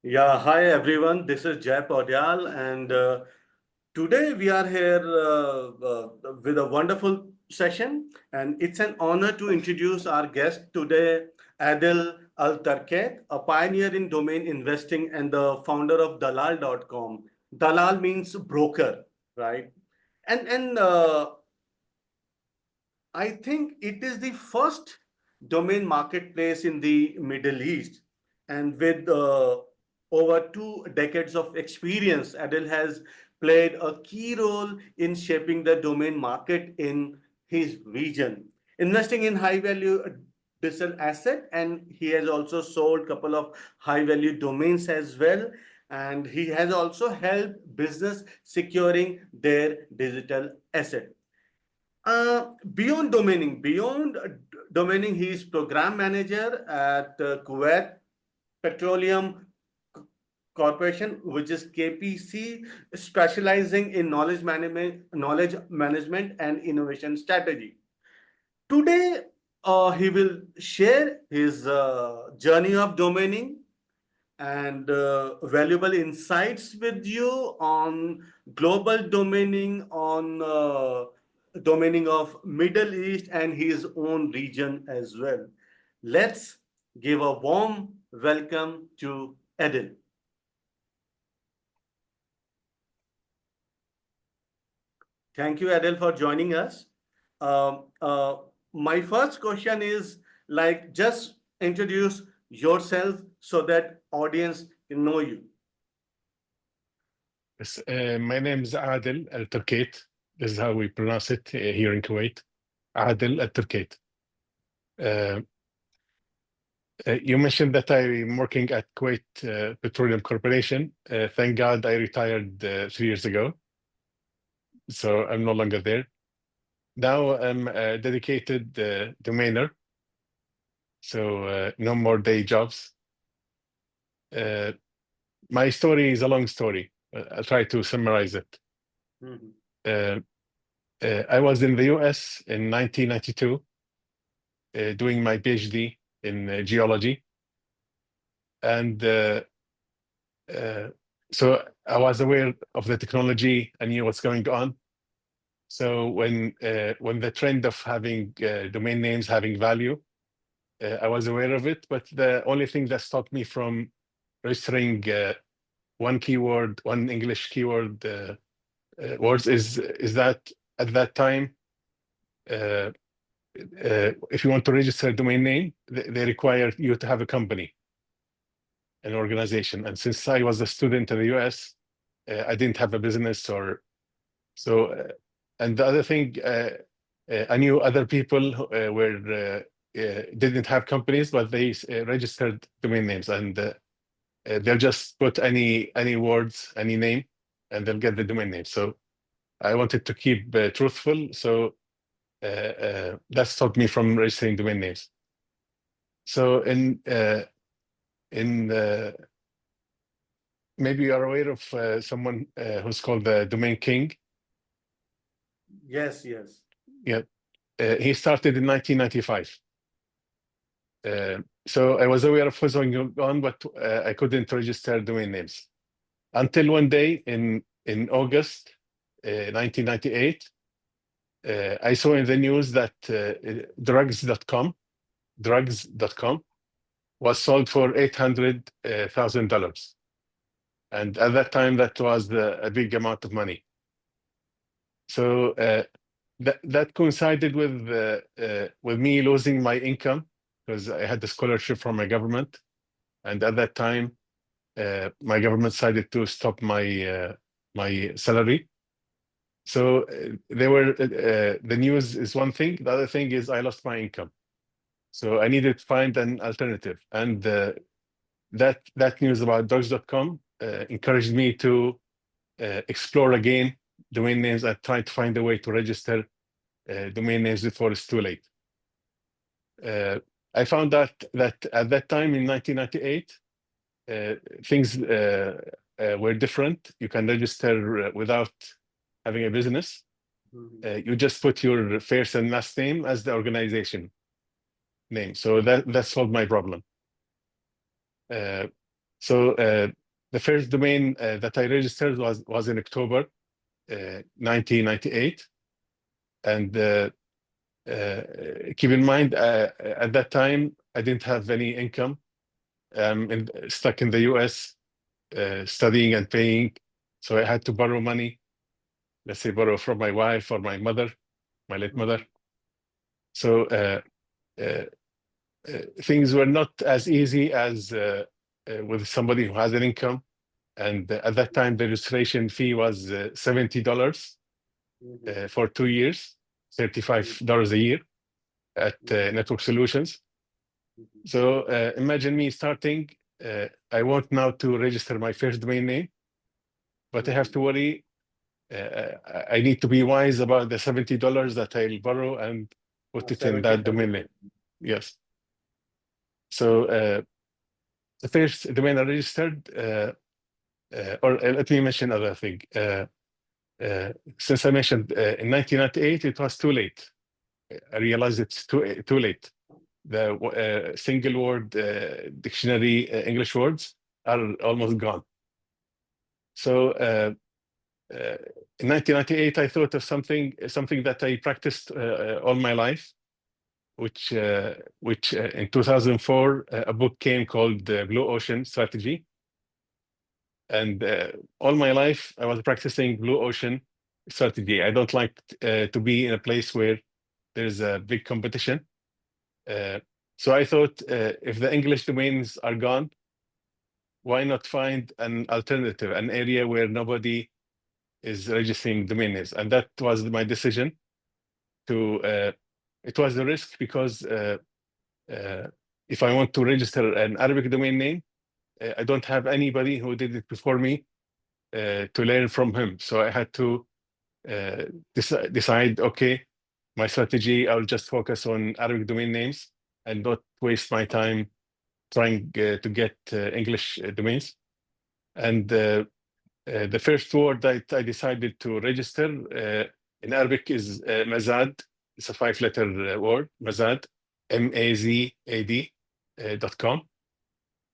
Yeah, hi everyone. This is Jay Paudyal, and today we are here with a wonderful session. And it's an honor to introduce our guest today, Adel AlTerkait, a pioneer in domain investing and the founder of Dalal.com. Dalal means broker, right? And I think it is the first domain marketplace in the Middle East. And with over 2 decades of experience, Adel has played a key role in shaping the domain market in his region, investing in high value digital asset, and he has also sold a couple of high value domains as well. And he has also helped business securing their digital asset. Beyond domaining, he is program manager at Kuwait Petroleum Corporation, which is KPC, specializing in knowledge management and innovation strategy. Today, he will share his journey of domaining and valuable insights with you on global domaining, on domaining of Middle East and his own region as well. Let's give a warm welcome to Adil. Thank you, Adil, for joining us. Um, uh, my first question is like just introduce yourself so that audience can know you. Yes, my name is Adel AlTerkait. This is how we pronounce it here in Kuwait. Adel AlTerkait. Uh, you mentioned that I'm working at Kuwait Petroleum Corporation. Thank God I retired 3 years ago, so I'm no longer there. Now I'm a dedicated domainer, so no more day jobs. My story is a long story. I'll try to summarize it. Mhm. Uh, I was in the US in 1992 doing my PhD in geology. And so I was aware of the technology. I knew what's going on. So when the trend of having domain names having value, I was aware of it. But the only thing that stopped me from registering one keyword, one English keyword words is that at that time, if you want to register a domain name, they require you to have a company, an organization. And since I was a student in the US, I didn't have a business or so. And the other thing, I knew other people who didn't have companies, but they registered domain names, and they'll just put any words, any name, and they'll get the domain name. So I wanted to keep truthful, so that stopped me from registering domain names. So in maybe you are aware of someone who's called the Domain King. Yes, yes. Yeah, he started in 1995. So I was aware of what's going on, but I couldn't register domain names until one day in August 1998. I saw in the news that drugs.com was sold for $800,000. And at that time, that was a big amount of money. So that coincided with me losing my income because I had the scholarship from my government, and at that time, my government decided to stop my salary. So the news is one thing. The other thing is I lost my income. So I needed to find an alternative, and that news about dogs.com encouraged me to explore again domain names and try to find a way to register domain names before it's too late. I found that at that time in 1998, things were different. You can register without having a business. You just put your first and last name as the organization name. So that solved my problem. So the first domain that I registered was in October 1998. And keep in mind, at that time, I didn't have any income. Stuck in the US, studying and paying. So I had to borrow money, let's say borrow from my wife or my mother, my late mother. So things were not as easy as with somebody who has an income. And at that time, the registration fee was $70 for 2 years, $35 a year at Network Solutions. So imagine me starting, I want now to register my first domain name, but I have to worry. I need to be wise about the $70 that I'll borrow and put it in that domain name. Yes. So the first domain I registered, or let me mention another thing. Since I mentioned in 1998, it was too late. I realized it's too late. The single word dictionary English words are almost gone. So in 1998, I thought of something that I practiced all my life, which in 2004, a book came called Blue Ocean Strategy. And all my life, I was practicing Blue Ocean strategy. I don't like to be in a place where there's a big competition. So I thought if the English domains are gone, why not find an alternative, an area where nobody is registering domain names? And that was my decision. It was a risk because if I want to register an Arabic domain name, I don't have anybody who did it before me to learn from him. So I had to decide, okay, my strategy, I'll just focus on Arabic domain names and not waste my time trying to get English domains. And the first word that I decided to register in Arabic is Mazad. It's a 5-letter word, Mazad, MAZAD.com.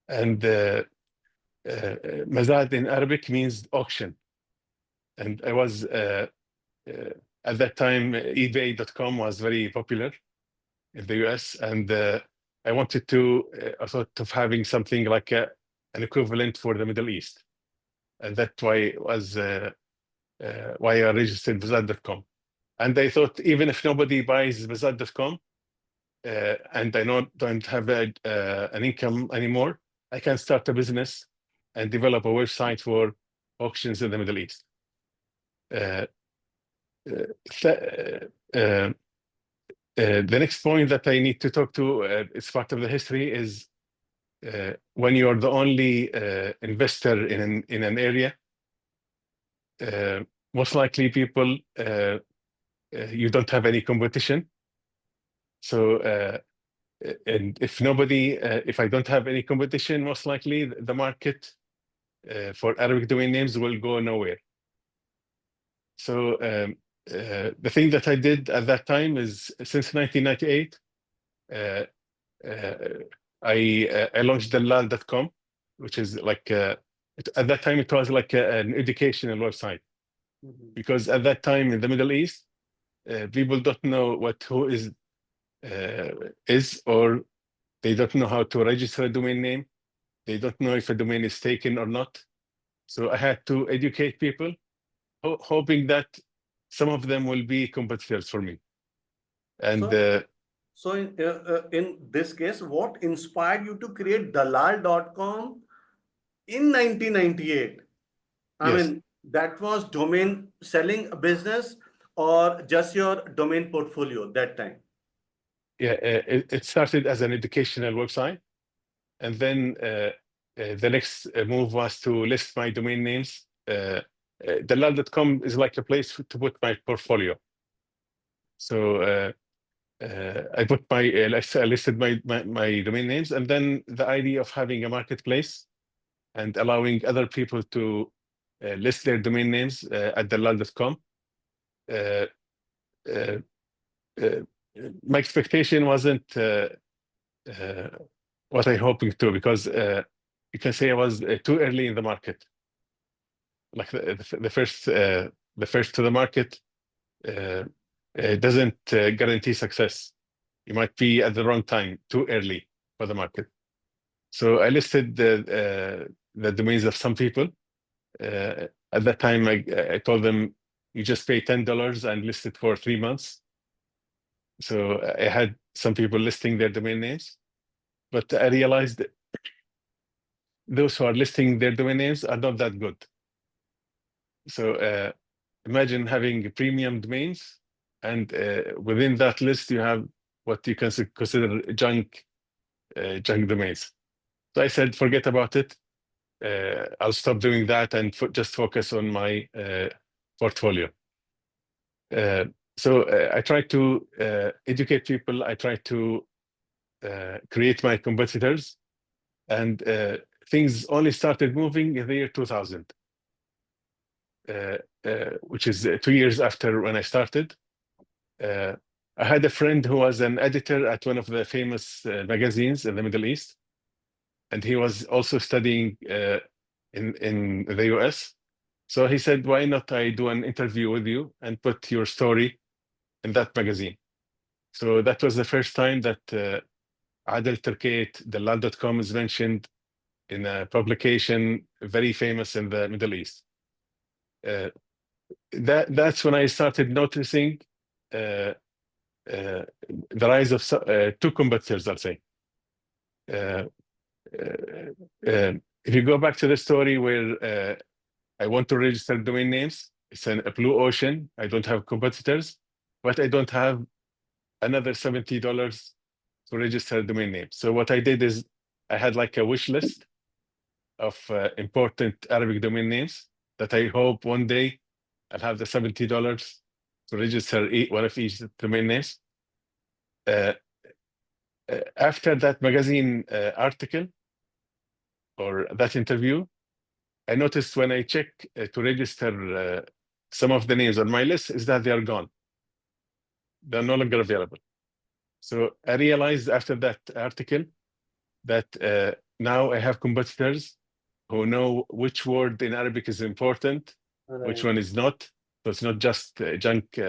And Mazad in Arabic means auction. And I was, at that time, eBay.com was very popular in the US. And I wanted to, I thought of having something like an equivalent for the Middle East. And that's why was why I registered Mazad.com. And I thought even if nobody buys Mazad.com and I don't have an income anymore, I can start a business and develop a website for auctions in the Middle East. The next point that I need to talk to, it's part of the history, is when you're the only investor in an area, most likely people, you don't have any competition. So, and if I don't have any competition, most likely the market for Arabic domain names will go nowhere. So the thing that I did at that time is, since 1998, I launched Dalal.com, which is like, at that time it was like an educational website. Because at that time in the Middle East, people don't know who is, or they don't know how to register a domain name. They don't know if a domain is taken or not. So I had to educate people, hoping that some of them will be competitors for me. And so in this case, what inspired you to create Dalal.com in 1998? I yes. mean, that was domain selling business or just your domain portfolio that time? Yeah, it started as an educational website. And then the next move was to list my domain names. Dalal.com is like a place to put my portfolio. So I put I listed my domain names, and then the idea of having a marketplace and allowing other people to list their domain names at Dalal.com. My expectation wasn't what I hoping to, because you can say I was too early in the market. Like the first to the market doesn't guarantee success. You might be at the wrong time, too early for the market. So I listed the domains of some people. At that time, I told them, you just pay $10 and list it for 3 months. So I had some people listing their domain names, but I realized that those who are listing their domain names are not that good. So imagine having premium domains, and within that list, you have what you can consider junk domains. So I said, forget about it. I'll stop doing that and just focus on my portfolio. So I try to educate people. I try to create my competitors, and things only started moving in the year 2000, which is 2 years after when I started. I had a friend who was an editor at one of the famous magazines in the Middle East, and he was also studying in the US. So he said, why not I do an interview with you and put your story in that magazine? So that was the first time that Adel AlTerkait, Dalal.com is mentioned in a publication very famous in the Middle East. That's when I started noticing the rise of two competitors, I'll say. If you go back to the story where I want to register domain names, it's a blue ocean. I don't have competitors, but I don't have another $70 to register a domain name. So what I did is I had like a wish list of important Arabic domain names that I hope one day I'll have the $70 to register one of each domain names. After that magazine article or that interview, I noticed when I check to register some of the names on my list is that they are gone. They're no longer available. So I realized after that article that now I have competitors who know which word in Arabic is important, which one is not. So it's not just junk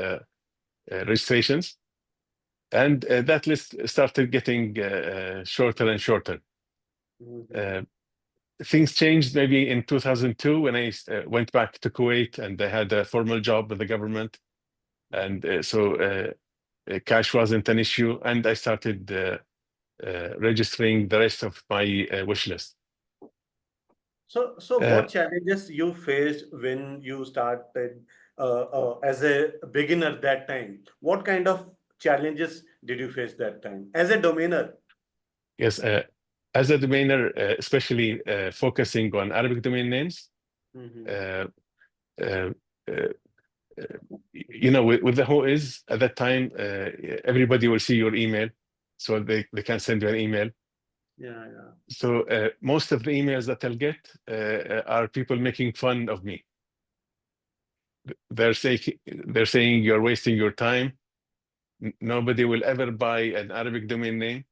registrations. And that list started getting shorter and shorter. Things changed maybe in 2002 when I went back to Kuwait and I had a formal job with the government. And so cash wasn't an issue. And I started registering the rest of my wish list. So what challenges you faced when you started as a beginner that time? What kind of challenges did you face that time as a domainer? Yes, as a domainer, especially focusing on Arabic domain names, you know, with the who is at that time, everybody will see your email, so they can send you an email. Yeah. So most of the emails that I'll get are people making fun of me. They're saying you're wasting your time. Nobody will ever buy an Arabic domain name.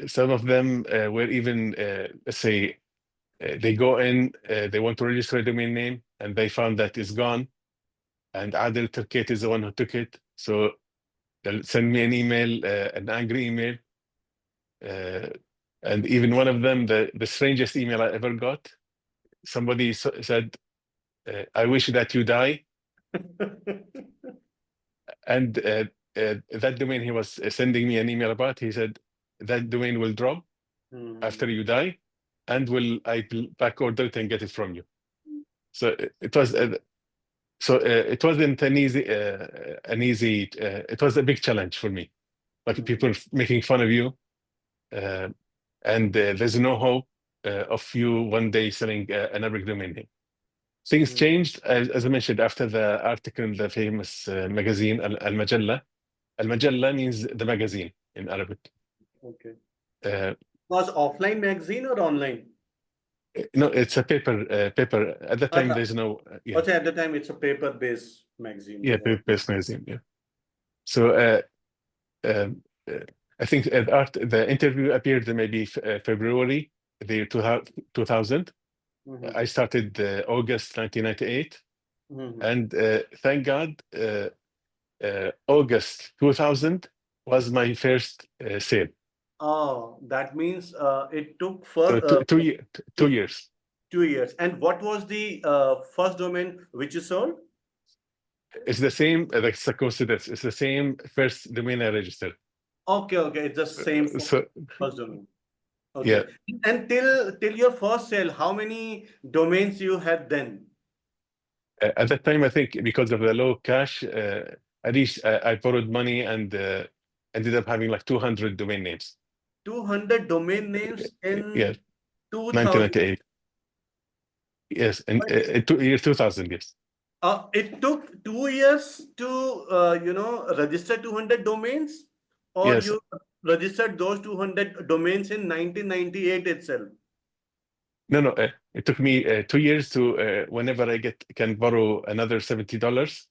Some of them were even, let's say, they go in, they want to register a domain name, and they found that it's gone, and Adel AlTerkait is the one who took it. So they'll send me an email, an angry email. And even one of them, the strangest email I ever got, somebody said, I wish that you die. And that domain he was sending me an email about, he said, that domain will drop after you die, and I will back order it and get it from you. So it was it wasn't an easy it was a big challenge for me, like people making fun of you, and there's no hope of you one day selling an Arabic domain name. Things changed, as I mentioned, after the article in the famous magazine, Al-Majalla. Al-Majalla means the magazine in Arabic. Okay. Was offline magazine or online? No, it's a paper. At the time, there's no. Yeah. At the time, it's a paper-based magazine. Yeah, paper-based magazine. Yeah. So I think the interview appeared in maybe February the year 2000. I started August 1998, and thank God, August 2000 was my first sale. Oh, that means it took So for 2 years. 2 years. And what was the first domain which you sold? It's the same, that's a coincidence. It's the same first domain I registered. Okay, okay, it's the same So first domain. yeah, Okay. And till your first sale, how many domains you had then? at that time, I think because of the low cash, I borrowed money and ended up having like 200 domain names. 200 domain names in Yes, 2000. 1998. Yes, and year 2000. Yes, It took 2 years to register 200 domains, or yes. you registered those 200 domains in 1998 itself. No, no. It took me 2 years to whenever I can borrow another $70,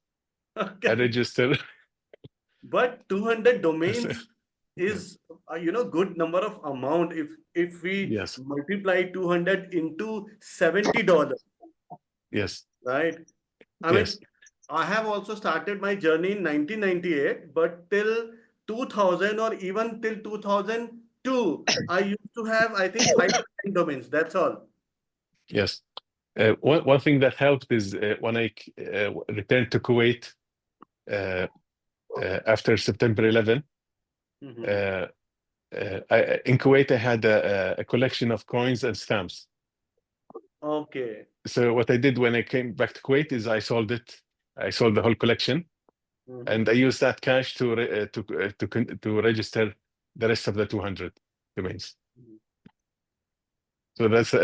I Okay. register. But 200 So, domains yeah. is good number of amount. If we Yes, multiply 200 into $70, yes, right? I mean, yes. I have also started my journey in 1998, but till 2000 or even till 2002, I used to have, I think, 5 to 10 domains. That's all. Yes. One thing that helped is when I returned to Kuwait uh, after September 11. Mhm. Uh, in Kuwait, I had a collection of coins and stamps. Okay. So what I did when I came back to Kuwait is I sold it. I sold the whole collection, and I Mhm. used that cash to register the rest of the 200 domains. So that's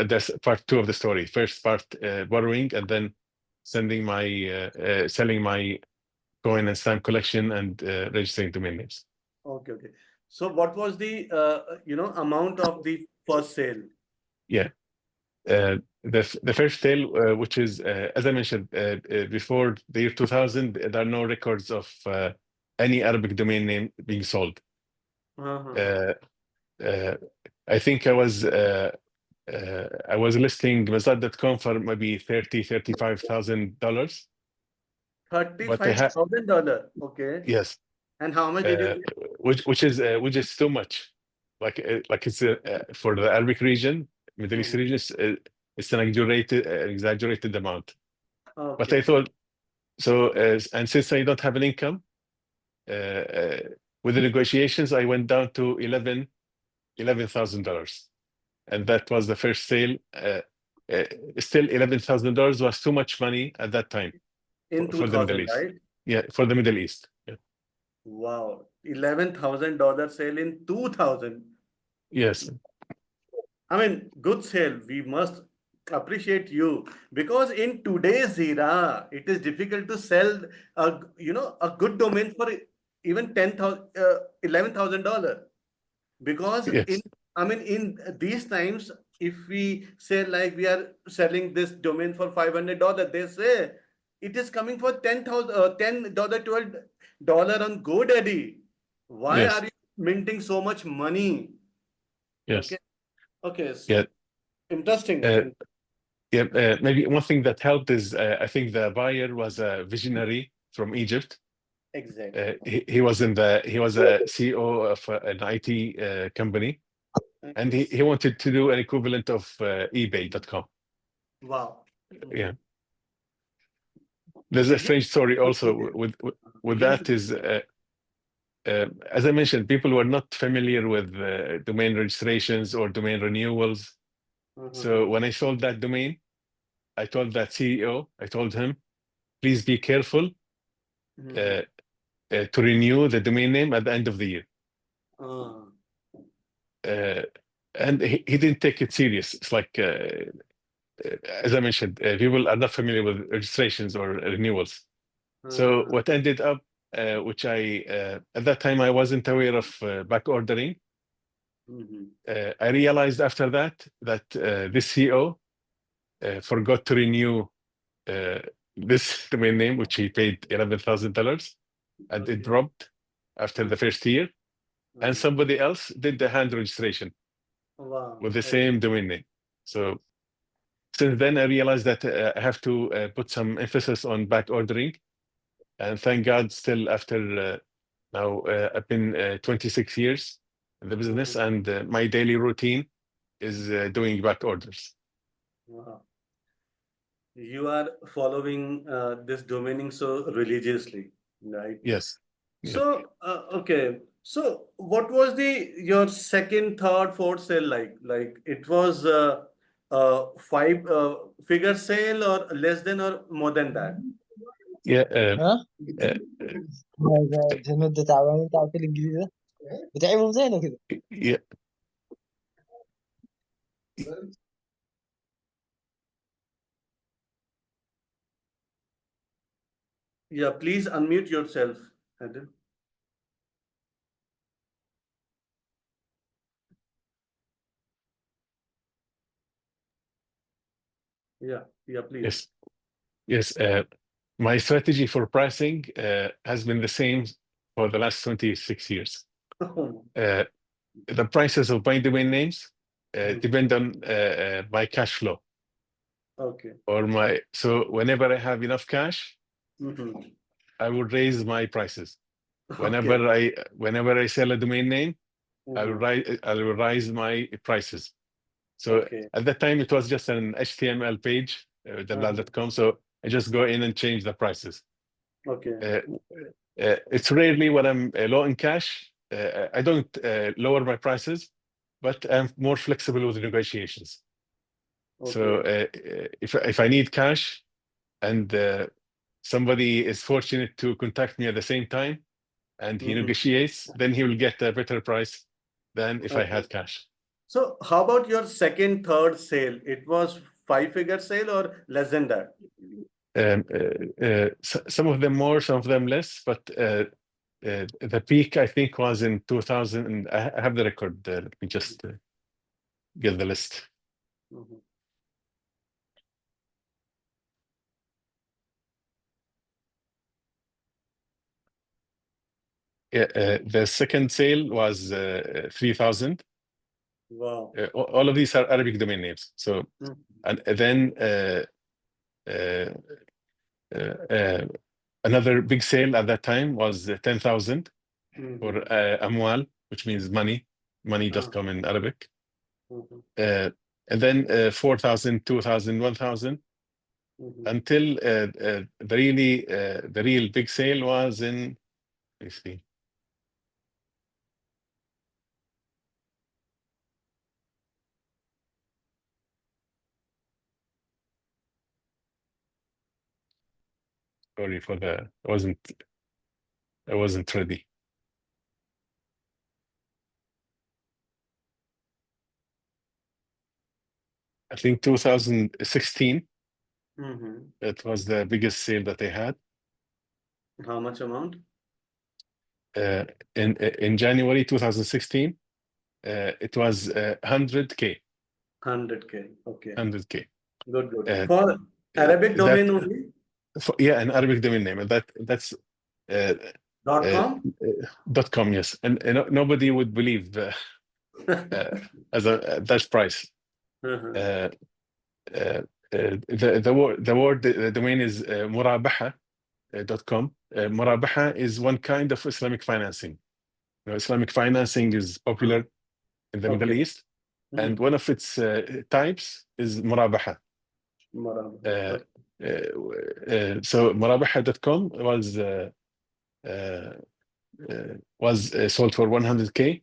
part two of the story. First part, borrowing, and then selling my coin and stamp collection and registering domain names. Okay, okay. So what was the amount of the first sale? Yeah. The first sale, which is, as I mentioned, before the year 2000, there are no records of any Arabic domain name being sold. Uh-huh. Uh, uh, I think I was listing Mazad.com for maybe $35,000, but I had $35,000. Okay. yes, And how much did you uh, get? which is too much. Like it's for the Arabic region, Middle East Mhm. region, it's an exaggerated amount. But Okay, I okay. thought so, and since I don't have an income, uh, uh, with the negotiations, I went down to $11,000, and that was the first sale. Uh, Still, $11,000 was too much money at that time In for the Middle 2000, East. right? Yeah, for the Middle East. Yeah. Wow. $11,000 sale in 2000. Yes, I mean, good sale. We must appreciate you because in today's era, it is difficult to sell a good domain for even 10,000, $11,000. Because in yes, I mean in these times, if we say like we are selling this domain for $500, they say it is coming for 10,000, $10, $12 on GoDaddy. Why are yes, you minting so much money? Okay, yes. okay, Yeah. interesting. Uh, yeah. Maybe one thing that helped is I think the buyer was a visionary from Egypt. Exactly. He was a CEO of an IT company, and he, Yes. he wanted to do an equivalent of eBay.com. Wow. Yeah, there's a Did you? strange story also Okay. with Please. that is as I mentioned, people were not familiar with domain registrations or domain renewals. So Mhm. when I sold that domain, I told that CEO, I told him, please be careful Mhm. uh, to renew the domain name at the end of the year. Ah. Uh, and he didn't take it serious. It's like, as I mentioned, people are not familiar with registrations or renewals. So Uh-huh. what ended up, which at that time I wasn't aware of back ordering. Mhm. I realized after that this CEO forgot to renew uh, this domain name, which he paid $11,000, and it Okay. dropped after the first year. and somebody else did the hand registration Wow. with the Okay. same domain name. So since then, I realized that I have to put some emphasis on back ordering. And thank God, still after now, I've been 26 years in the business, and my daily routine is doing back orders. Wow. You are following this domaining so religiously, right? Yes. Yeah. So, okay. So, what was the your second, third, fourth sale like? Like it was five figure sale or less than or more than that? Yeah. ها؟ Uh, المادة تعبان انت عارف الانجليزي ده بتعبهم زينا كده yeah. Yeah, please unmute yourself, Adel. Yeah, please. Yes. My strategy for pricing has been the same for the last 26 years. The prices of my domain names depend on my cash flow. Okay. Or so whenever I have enough cash, I will raise my prices. Whenever I sell a domain name, I will raise my prices. So at that time, it was just an HTML page, Dalal.com. So I just go in and change the prices. Okay. It's rarely when I'm low in cash, I don't lower my prices, but I'm more flexible with the negotiations. So if I need cash and somebody is fortunate to contact me at the same time and he negotiates, then he will get a better price than if I had cash. So how about your second, third sale? It was five-figure sale or less than that? Some of them more, some of them less, but the peak I think was in 2000. And I have the record. Let me just get the list. The second sale was 3,000. Wow. All of these are Arabic domain names. So, and then another big sale at that time was 10,000 for Amwal, which means money, money.com in Arabic. And then 4,000, 2,000, 1,000 until the real big sale was in, let me see. Sorry for the, I wasn't ready. I think 2016, it was the biggest sale that they had. How much amount? In January 2016, it was 100K. 100K. Okay. 100K. Good. For Arabic domain only? Yeah, an Arabic domain name. And that's .com? .com, yes. And nobody would believe as that price. The domain is murabaha.com. Murabaha is one kind of Islamic financing. Islamic financing is popular in the Middle East, and one of its types is murabaha. So murabaha.com was sold for 100K.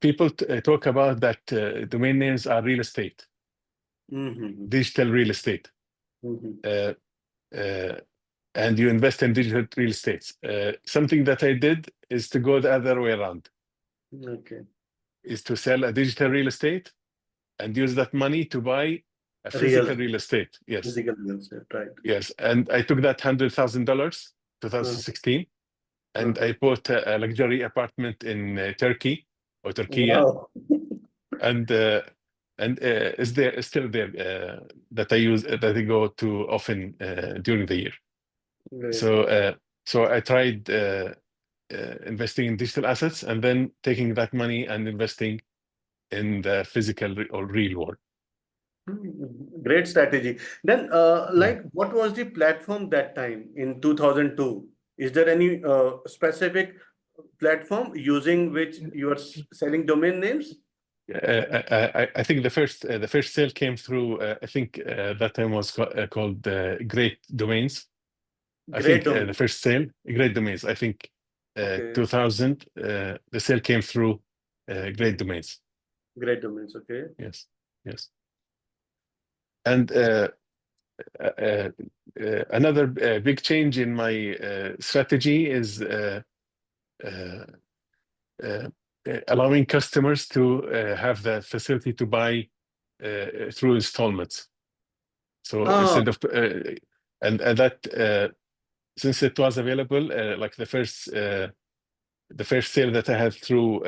People talk about that domain names are real estate, digital real estate. And you invest in digital real estate. Something that I did is to go the other way around. Is to sell a digital real estate and use that money to buy a physical real estate. Yes. Physical real estate, right. Yes. And I took that $100,000, 2016, and I bought a luxury apartment in Turkey or Turkey. Wow. And is still there that I use, that I go to often during the year. Great. So I tried investing in digital assets, and then taking that money and investing in the physical or real world. Great strategy. Then, like, what was the platform that time in 2002? Is there any specific platform using which you are selling domain names? I think the first sale came through. I think that time was called Great Domains. I Great think domain. the first sale, Great Domains. I think Okay. 2000. The sale came through Great Domains. Great domains. Okay. Yes, yes. And another big change in my strategy is allowing customers to have the facility to buy through installments. So Oh, instead of and that since it was available, like the first sale that I had through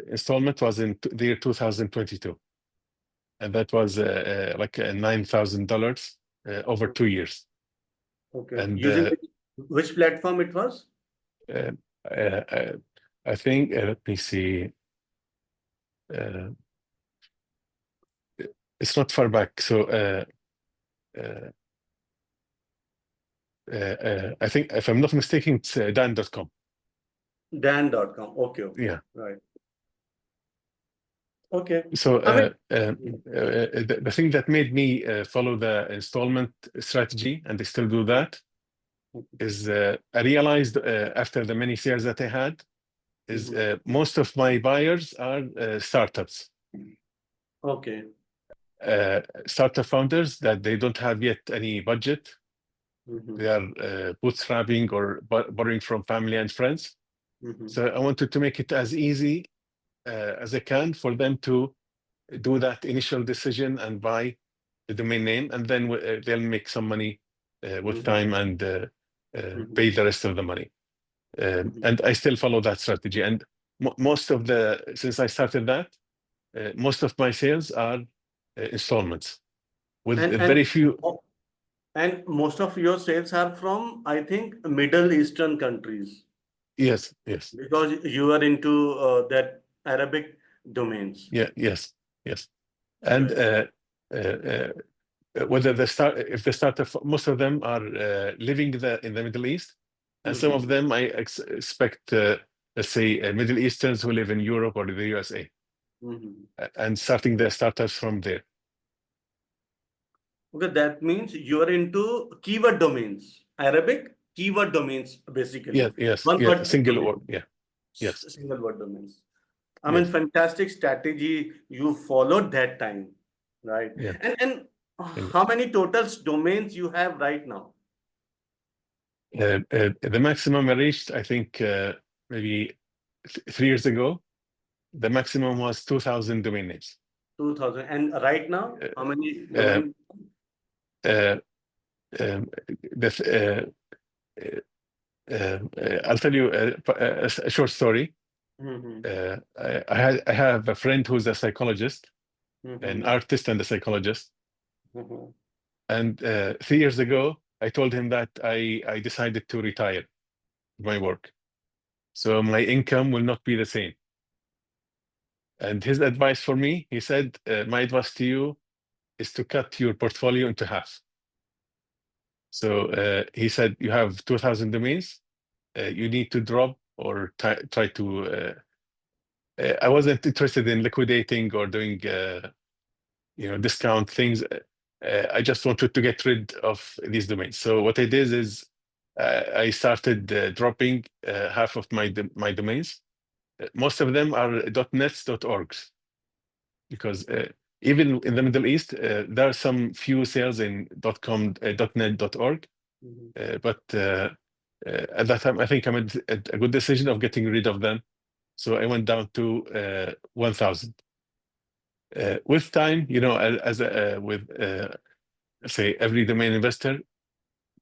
installment was in the year 2022, and that was like $9,000 over 2 years. okay. And Using which platform it was? I think let me see. It's not far back, so I think, if I'm not mistaken, it's Dan.com. Dan.com. Okay. Okay. Yeah. Right. Okay. So I mean, the thing that made me follow the installment strategy, and I still do that, is I realized after the many sales that I had, is most of my buyers are startups. okay. Startup founders that they don't have yet any budget. They are bootstrapping or borrowing from family and friends. So I wanted to make it as easy as I can for them to do that initial decision and buy the domain name, and then they'll make some money with time and pay the rest of the money. And I still follow that strategy. And since I started that, most of my sales are installments, with very few. And most of your sales are from, I think, Middle Eastern countries. Yes, yes. Because you are into that Arabic domains. Yeah, yes, yes. And whether if the startup, most of them are living in the Middle East, and some of them I expect, let's say, Middle Easterns who live in Europe or the USA, and starting their startups from there. Okay, that means you are into keyword domains, Arabic keyword domains, basically. Yeah, yes, One yeah, word single domain. word, yeah, yes. Single word domains. I mean, fantastic strategy you followed that time, right? Yeah. And how many total domains you have right now? The maximum I reached, I think, maybe 3 years ago, the maximum was 2,000 domain names. 2,000. And right now, how many domains? I'll tell you a short story. I have a friend who's a psychologist, an artist and a psychologist. And 3 years ago, I told him that I decided to retire my work. So my income will not be the same. And his advice for me, he said, my advice to you is to cut your portfolio into half. So he said, you have 2,000 domains. You need to drop or try to. I wasn't interested in liquidating or doing, discount things. I just wanted to get rid of these domains. So what I did is I started dropping half of my domains. Most of them are .nets, .orgs, because even in the Middle East, there are some few sales in .com, .net, .org, but at that time, I think I made a good decision of getting rid of them. So I went down to 1,000. With time, with say every domain investor,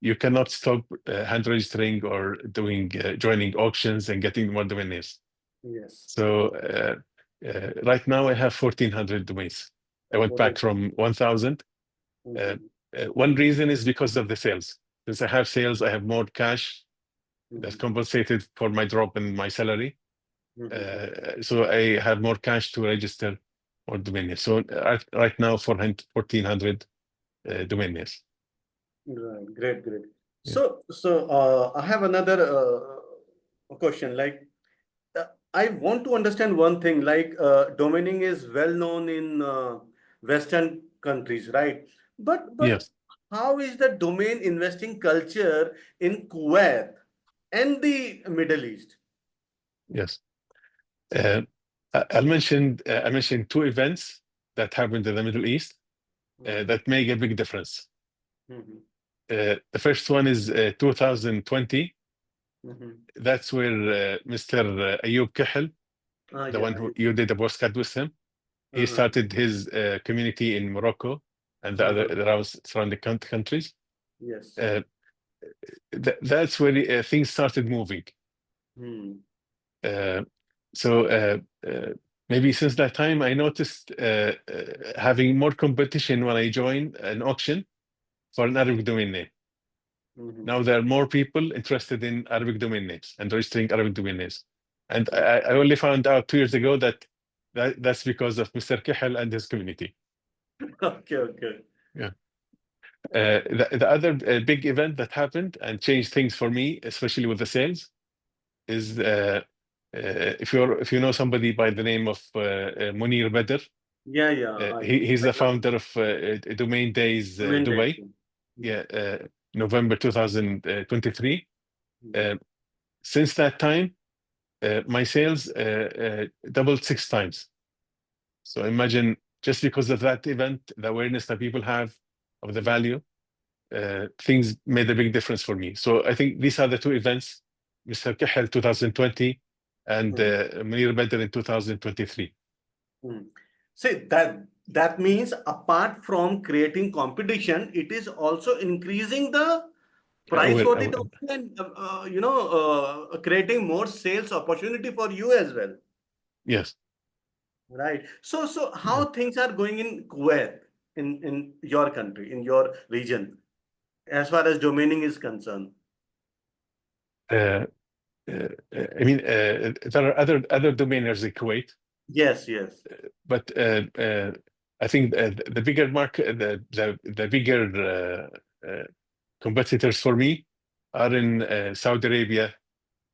you cannot stop hand registering or doing joining auctions and getting more domain names. Yes. So right now I have 1,400 domains. I went back from 1,000. One reason is because of the sales. Since I have sales, I have more cash that compensated for my drop in my salary. So I had more cash to register more domain names. So right now, 1,400 domain names. Right. Great, great. Yeah. So I have another question. Like, I want to understand one thing. Like, domaining is well known in Western countries, right? But Yes, how is the domain investing culture in Kuwait and the Middle East? yes. Uh, I mentioned two events that happened in the Middle East that make a big difference. Mhm. The first one is 2020. Mhm. That's where Mr. Ayub Kahel, the Yeah. one who you did a postcard with him, he Uh-huh. started his community in Morocco and the other around surrounding countries. Yes. That's where things started moving. Hmm. Uh, so maybe since that time, I noticed having more competition when I joined an auction for an Arabic domain name. Mhm. Now there are more people interested in Arabic domain names and registering Arabic domain names. And I only found out 2 years ago that's because of Mr. Kihel and his community. Okay, okay. Yeah. The other big event that happened and changed things for me, especially with the sales, is if you know somebody by the name of Munir Badr, Yeah, yeah. he's I the know. founder of Domain Days Dubai. Recommendation. Yeah, November 2023. Mhm. Since that time, my sales doubled 6 times. So imagine just because of that event, the awareness that people have of the value, things made a big difference for me. So I think these are the two events, Mr. Kahel 2020 and Munir Badr in 2023. Hmm. See, that means apart from creating competition, it is also increasing the price for the domain and creating more sales opportunity for you as well. Yes. Right. So how things are going in Kuwait, in your country, in your region, as far as domaining is concerned? Uh, I mean, there are other domainers in Kuwait, Yes, yes. but I think the bigger market, the bigger competitors for me are in Saudi Arabia,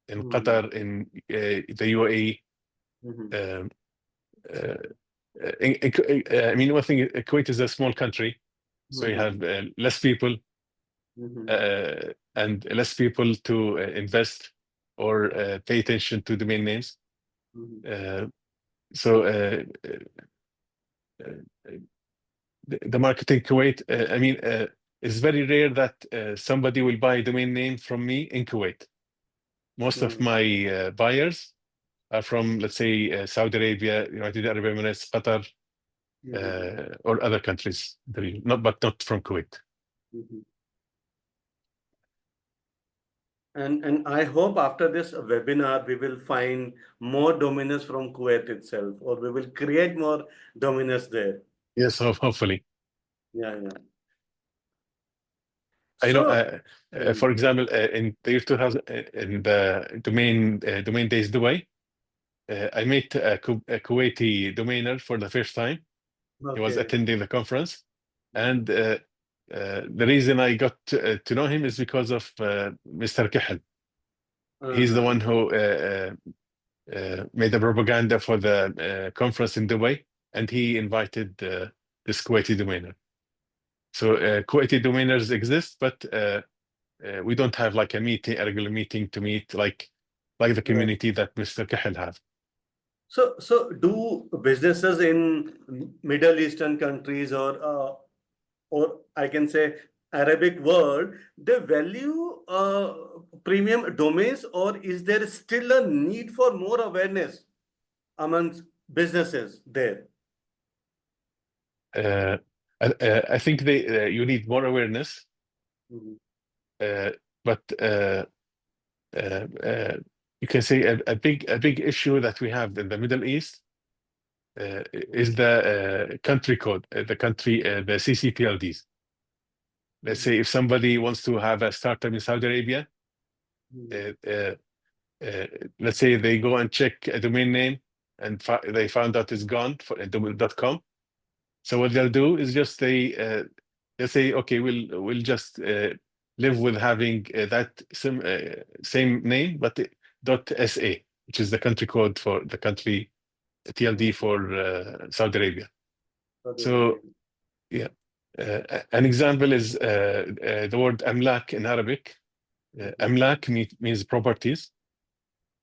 in Mhm. Qatar, in the UAE. Mhm. Um, uh, I mean, one thing, Kuwait is a small country, so you have Mhm. less people Mhm. and less people to invest or pay attention to domain names. Mhm. Uh, so the market in Kuwait, I mean, it's very rare that somebody will buy a domain name from me in Kuwait. Most of Mhm. my buyers are from, let's say, Saudi Arabia, United Arab Emirates, Qatar, Mhm. or other countries, but not from Kuwait. Mhm. And I hope after this webinar, we will find more domainers from Kuwait itself, or we will create more domainers there. Yes, hopefully. Yeah, yeah. I know, So, for mm, example, in the year 2000, in the domain days Dubai, I met a Kuwaiti domainer for the first time. He was okay. attending the conference, and the reason I got to know him is because of Mr. Kahel. He's the Uh-huh. one who made the propaganda for the conference in Dubai, and he invited this Kuwaiti domainer. So Kuwaiti domainers exist, but we don't have like a regular meeting to meet like the Right. community that Mr. Kahel have. So do businesses in Middle Eastern countries or I can say Arabic world, they value premium domains, or is there still a need for more awareness amongst businesses there? Uh, I think you need more awareness, Mhm. uh, but you can say a big issue that we have in the Middle East is the country code, the CCTLDs. Let's say Mhm. if somebody wants to have a startup in Saudi Arabia, let's say they go and check a domain name and they found out it's gone for .com. So what they'll do is just they'll say, okay, we'll just live with having that same name, but .sa, which is the country code for the country TLD for Saudi Arabia. So yeah, an example is the word amlak in Arabic. Amlak means properties,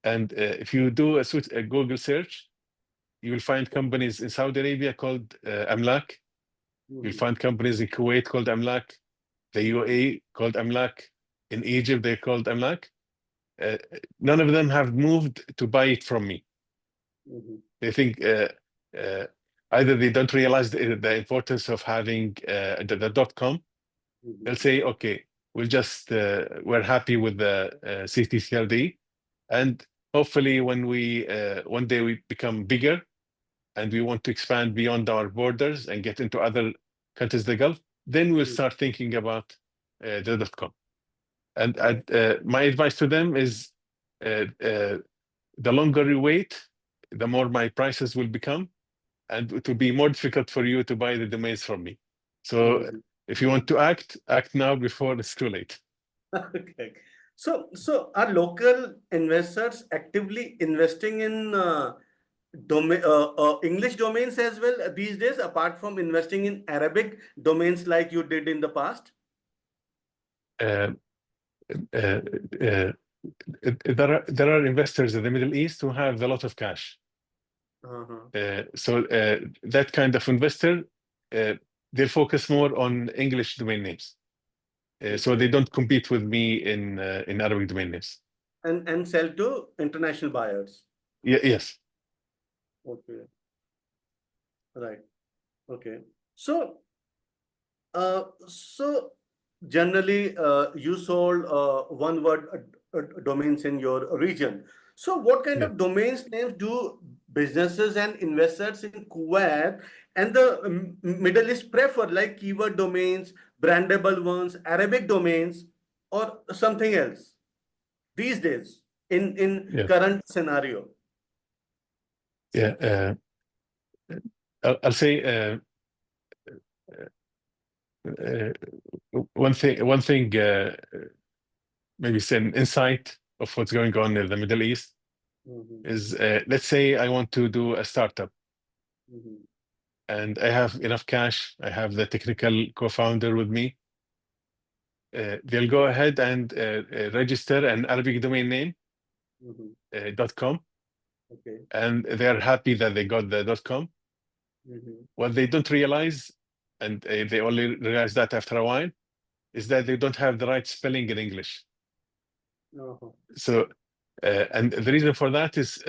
and if you do a Google search, you will find companies in Saudi Arabia called amlak. You'll find companies in Kuwait called amlak, the UAE called amlak, in Egypt they're called amlak. None of them have moved to buy it from me. They think either they don't realize the importance of having the .com. They'll say, okay, we're happy with the CTCLD, and hopefully when one day we become bigger and we want to expand beyond our borders and get into other countries of the Gulf, then we'll start thinking about the .com. And my advice to them is the longer you wait, the more my prices will become, and it will be more difficult for you to buy the domains from me. So if you want to act now before it's too late. Okay. So are local investors actively investing in English domains as well these days, apart from investing in Arabic domains like you did in the past? There are investors in the Middle East who have a lot of cash. So that kind of investor, they focus more on English domain names. So they don't compete with me in Arabic domain names. And sell to international buyers. Yes. Okay. Right. Okay. So generally you sold one word domains in your region. So what kind of domains names do businesses and investors in Kuwait and the Middle East prefer, like keyword domains, brandable ones, Arabic domains, or something else these days in current scenario? Yeah. I'll say one thing maybe it's an insight of what's going on in the Middle East is let's say I want to do a startup and I have enough cash, I have the technical co-founder with me. They'll go ahead and register an Arabic domain name .com, and they're happy that they got the .com. What they don't realize, and they only realize that after a while, is that they don't have the right spelling in English. So, and the reason for that is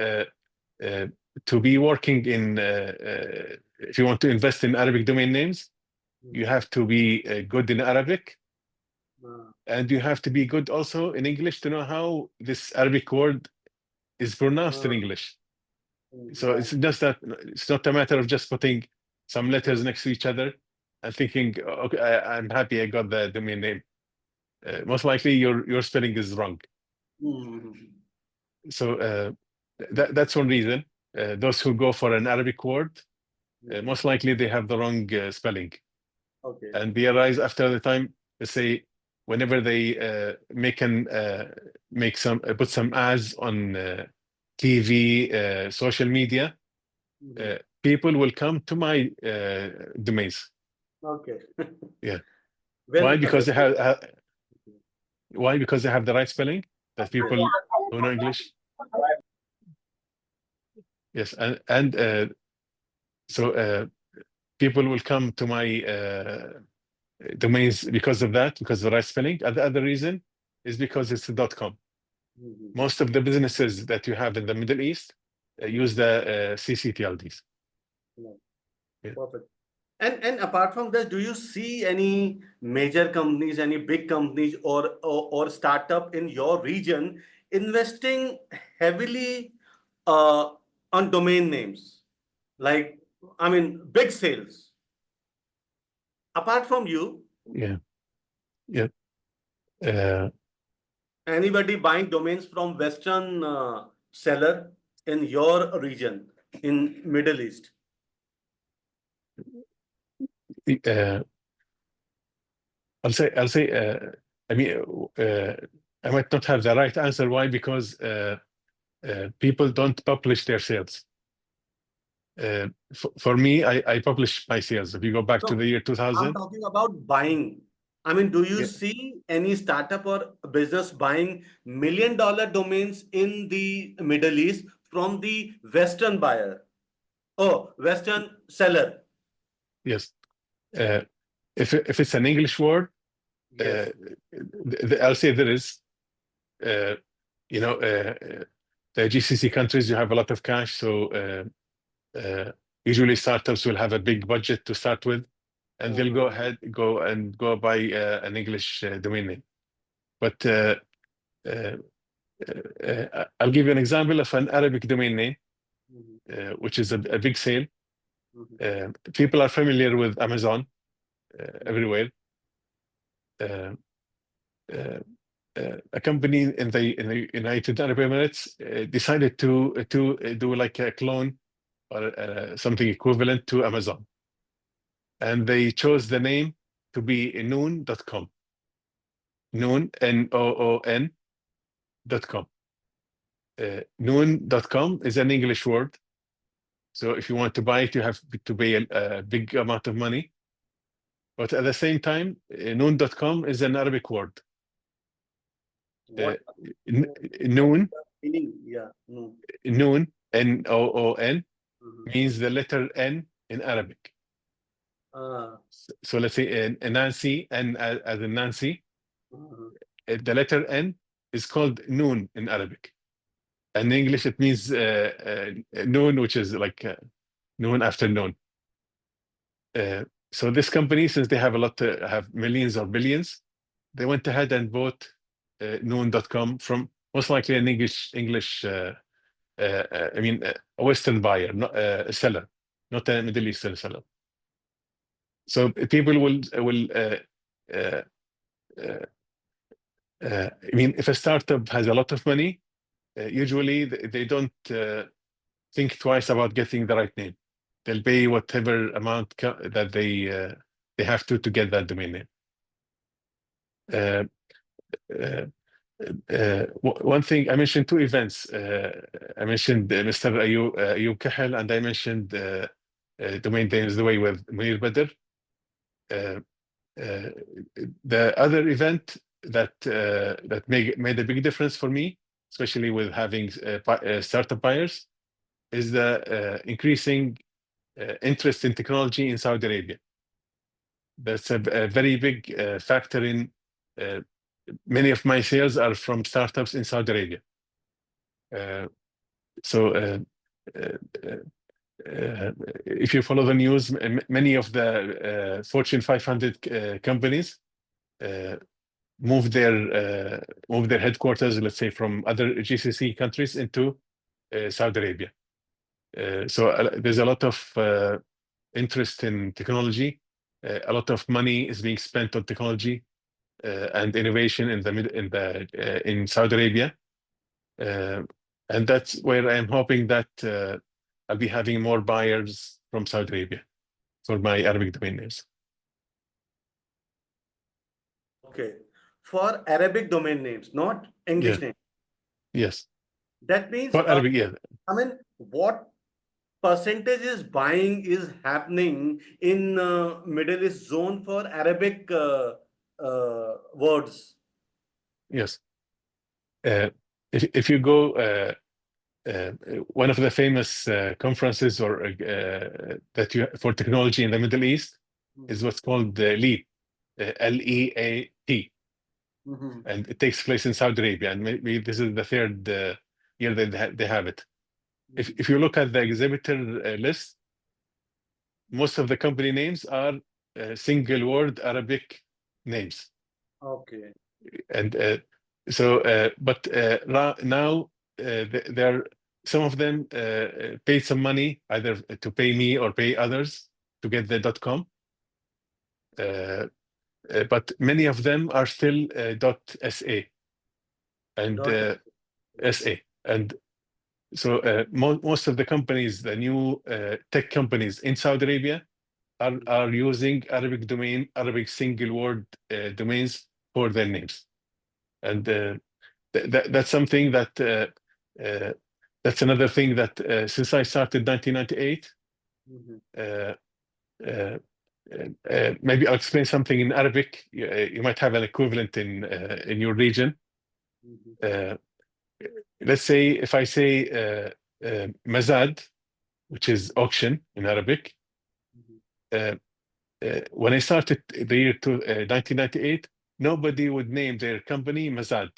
to be working in, if you want to invest in Arabic domain names, you have to be good in Arabic, and you have to be good also in English to know how this Arabic word is pronounced in English. So it's just that it's not a matter of just putting some letters next to each other and thinking, okay, I'm happy I got the domain name. Most likely your spelling is wrong. So that's one reason. Those who go for an Arabic word, most likely they have the wrong spelling. And they arise after the time, let's say, whenever they put some ads on TV, social media, people will come to my domains. Okay. Yeah. Why? Because they have. Why? Because they have the right spelling. That people who know English. Yes, and so people will come to my domains because of that, because of the right spelling. And the other reason is because it's a .com. Most of the businesses that you have in the Middle East use the CCTLDs. Perfect. And apart from this, do you see any major companies, any big companies or startup in your region investing heavily on domain names? Like, I mean, big sales. Apart from you. Yeah. Anybody buying domains from Western seller in your region in Middle East? I'll say, I mean, I might not have the right answer. Why? Because people don't publish their sales. For me, I publish my sales. If you go back to No, the year I'm 2000, talking about buying. I mean, do you yeah, see any startup or business buying $1 million domains in the Middle East from the Western buyer? Oh, Western seller. yes. If it's an English word, Yes. I'll say there is. You know, the GCC countries, you have a lot of cash, so usually startups will have a big budget to start with, and they'll go buy an English domain name. But I'll give you an example of an Arabic domain name, which is a big sale. People are familiar with Amazon everywhere. A company in the United Arab Emirates decided to do like a clone or something equivalent to Amazon, and they chose the name to be noon.com. Noon, Noon.com. Noon.com is an English word, so if you want to buy it, you have to pay a big amount of money. But at the same time, noon.com is an Arabic word. What Noon, meaning? Yeah. No. noon, Noon, means the letter N in Arabic. So let's say Nancy, N as in Nancy, the letter N is called noon in Arabic. And in English, it means noon, which is like noon afternoon. So this company, since they have have millions or billions, they went ahead and bought noon.com from most likely an English a Western buyer, not a seller, not a Middle Eastern seller. So people will if a startup has a lot of money, usually they don't think twice about getting the right name. They'll pay whatever amount that they have to get that domain name. One thing, I mentioned two events. I mentioned Mr. Ayub Kahel, and I mentioned Domain Names the Way with Munir Badr. The other event that made a big difference for me, especially with having startup buyers, is the increasing interest in technology in Saudi Arabia. That's a very big factor in many of my sales are from startups in Saudi Arabia. If you follow the news, many of the Fortune 500 companies move their headquarters, let's say, from other GCC countries into Saudi Arabia. So there's a lot of interest in technology. A lot of money is being spent on technology and innovation in Saudi Arabia, and that's where I'm hoping that I'll be having more buyers from Saudi Arabia for my Arabic domain names. Okay. For Arabic domain names, not English names. Yes. That means, For Arabic, yeah. I mean, what percentages buying is happening in Middle East zone for Arabic words? Yes. If you go, one of the famous conferences or that for technology in the Middle East is what's called LEAT, LEAT. And it takes place in Saudi Arabia, and maybe this is the third year that they have it. If you look at the exhibitor list, most of the company names are single word Arabic names. Okay. And but now there some of them paid some money either to pay me or pay others to get the .com. But many of them are still .sa. and Dot SA. And so most of the companies, the new tech companies in Saudi Arabia, are using Arabic domain, Arabic single word domains for their names. And that's something that that's another thing that since I started 1998, maybe I'll explain something in Arabic. You might have an equivalent in your region. Let's say if I say mazad, which is auction in Arabic, when I started the year 1998, nobody would name their company Mazad.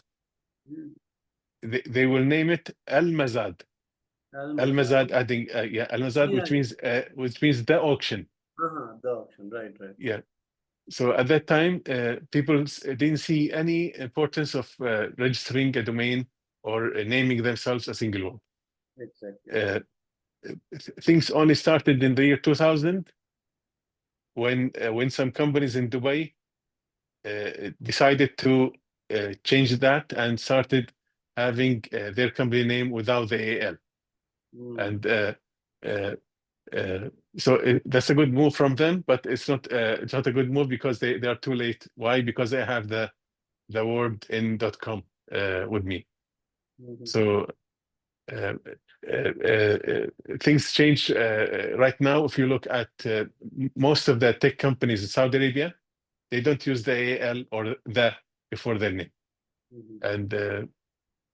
They will name it Al Mazad. Al Mazad, adding Al Mazad, which means the auction. The auction, right. Yeah. So at that time, people didn't see any importance of registering a domain or naming themselves a single one. Exactly. Things only started in the year 2000 when some companies in Dubai decided to change that and started having their company name without the AL. And so that's a good move from them, but it's not a good move because they are too late. Why? Because I have the word in .com with me. So things change right now. If you look at most of the tech companies in Saudi Arabia, they don't use the AL or the before their name. And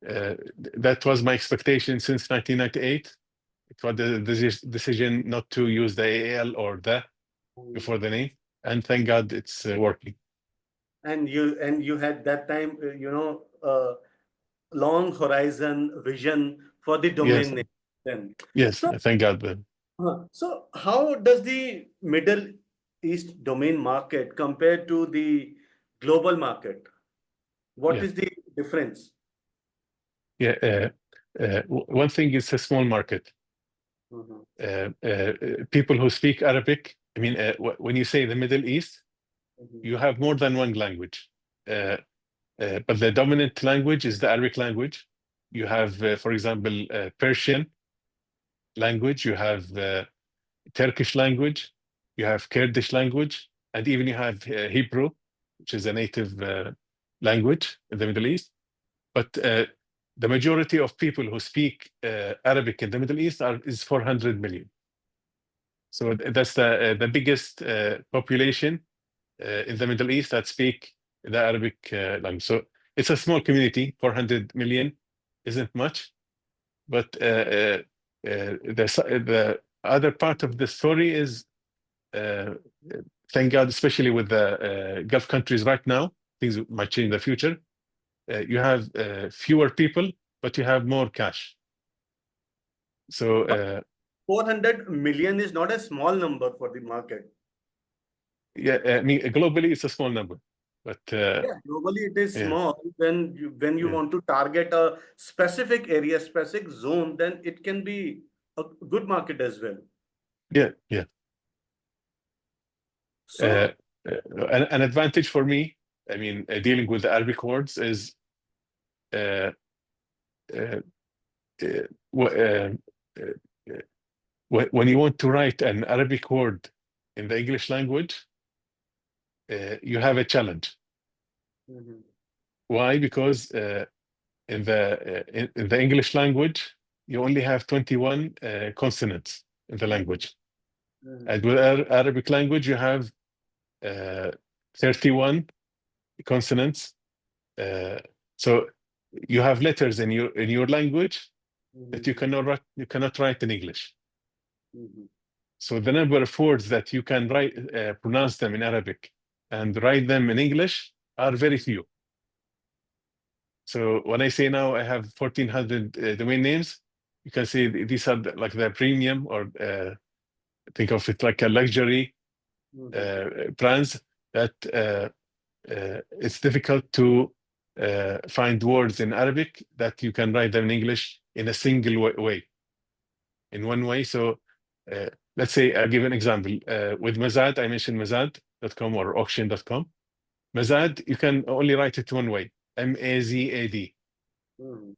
that was my expectation since 1998. It was the decision not to use the AL or the before the name, and thank God it's working. And you had that time, long horizon vision for the domain name then. Yes, So, thank God. so how does the Middle East domain market compare to the global market? What is the difference? Yeah, one thing is a small market. People who speak Arabic, I mean, when you say the Middle East, you have more than one language. But the dominant language is the Arabic language. You have, for example, Persian language, you have Turkish language, you have Kurdish language, and even you have Hebrew, which is a native language in the Middle East. But the majority of people who speak Arabic in the Middle East is 400 million. So that's the biggest population in the Middle East that speak the Arabic language. So it's a small community. 400 million isn't much, but the other part of the story is, thank God, especially with the Gulf countries right now, things might change in the future. You have fewer people, but you have more cash. So 400 million is not a small number for the market. yeah, I mean, globally it's a small number, but globally it is small. When you want to target a specific area, specific zone, then it can be a good market as well. Yeah. So an advantage for me, I mean, dealing with the Arabic words is when you want to write an Arabic word in the English language, you have a challenge. Why? Because in the English language, you only have 21 consonants in the language. And with Arabic language, you have 31 consonants. So you have letters in your language that you cannot write in English. So the number of words that you can write, pronounce them in Arabic and write them in English are very few. So when I say now I have 1,400 domain names, you can see these are like the premium, or think of it like a luxury brands that it's difficult to find words in Arabic that you can write them in English in a single way, in one way. So let's say I'll give an example. With Mazad, I mentioned Mazad.com or auction.com. Mazad, you can only write it one way, Mazad. Mhm.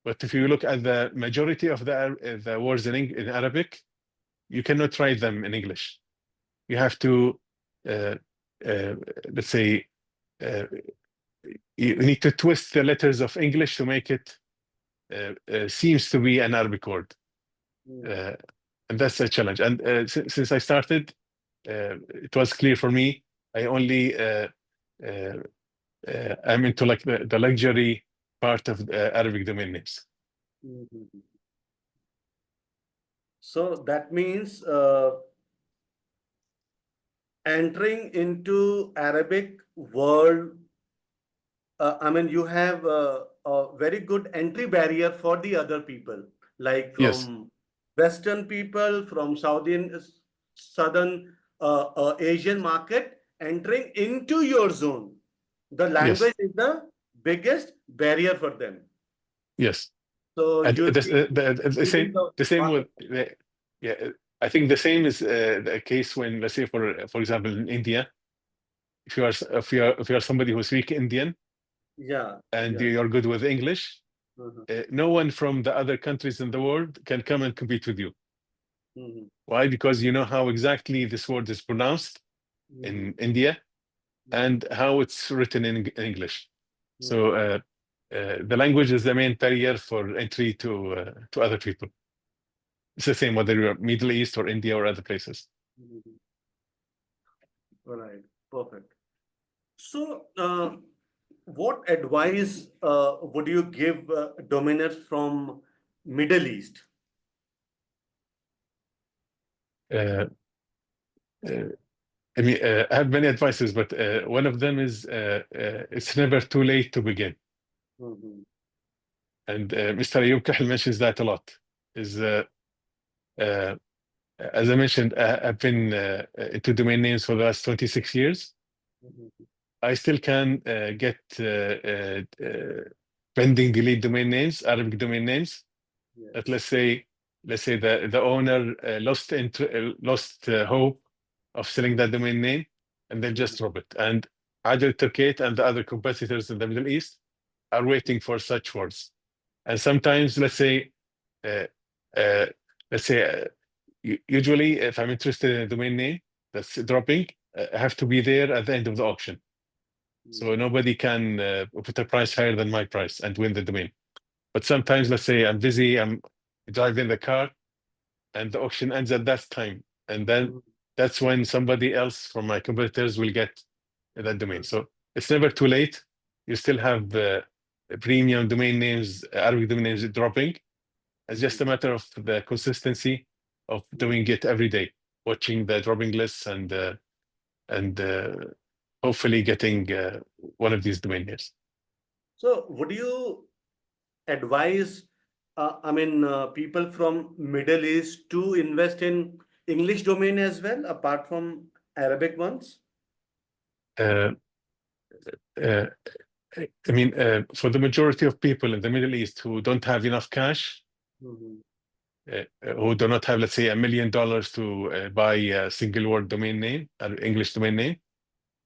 But if you look at the majority of the words in Arabic, you cannot write them in English. You have to, uh, let's say, you need to twist the letters of English to make it seems to be an Arabic word. Mhm. And that's a challenge. And since I started, it was clear for me. I only I'm into like the luxury part of Arabic domain names. Mhm. So that means entering into Arabic world, I mean, you have a very good entry barrier for the other people, like Yes, from Western people, from Southern Asian market, entering into your zone. The yes, language is the biggest barrier for them. yes. So And you'll be leaving the same with market. yeah. I think the same is the case when, let's say, for example, in India, if you are somebody who speaks Indian Yeah, and yeah. you're good with English, Mhm, no one from the other countries in the world can come and compete with you. mhm, Why? Because you know how exactly this word is pronounced mhm, in India mhm, and how it's written in English. So mhm, the language is the main barrier for entry to other people. It's the same whether you're Middle East or India or other places. mhm. All right, perfect. So, what advice would you give dominers from Middle East? Uh, uh, I mean, I have many advices, but one of them is it's never too late to begin. Mhm, And Mr. Ayub Kahel mentions that a lot. Is uh, as I mentioned, I've been into domain names for the last 26 years. mhm. I still can get pending delete domain names, Arabic domain names. That Yes. let's say the owner lost hope of selling that domain name, and then just Mhm, drop it. And Adel AlTerkait and the other competitors in the Middle East are waiting for such words. And sometimes, uh, uh, let's say, usually, if I'm interested in a domain name that's dropping, I have to be there at the end of the auction. So mhm, nobody can put a price higher than my price and win the domain. But sometimes, let's say I'm busy, I'm driving the car, and the auction ends at that time. And then mhm, that's when somebody else from my competitors will get that domain. So it's never too late. You still have premium domain names, Arabic domain names dropping. It's just mhm, a matter of the consistency of mhm. doing it every day, watching the dropping lists and hopefully getting one of these domain names. So, would you advise, people from Middle East to invest in English domain as well, apart from Arabic ones? Uh, uh, I mean, for the majority of people in the Middle East who don't have enough cash, Mhm, who do not have, let's say, $1 million to buy a single word domain name, an English domain name,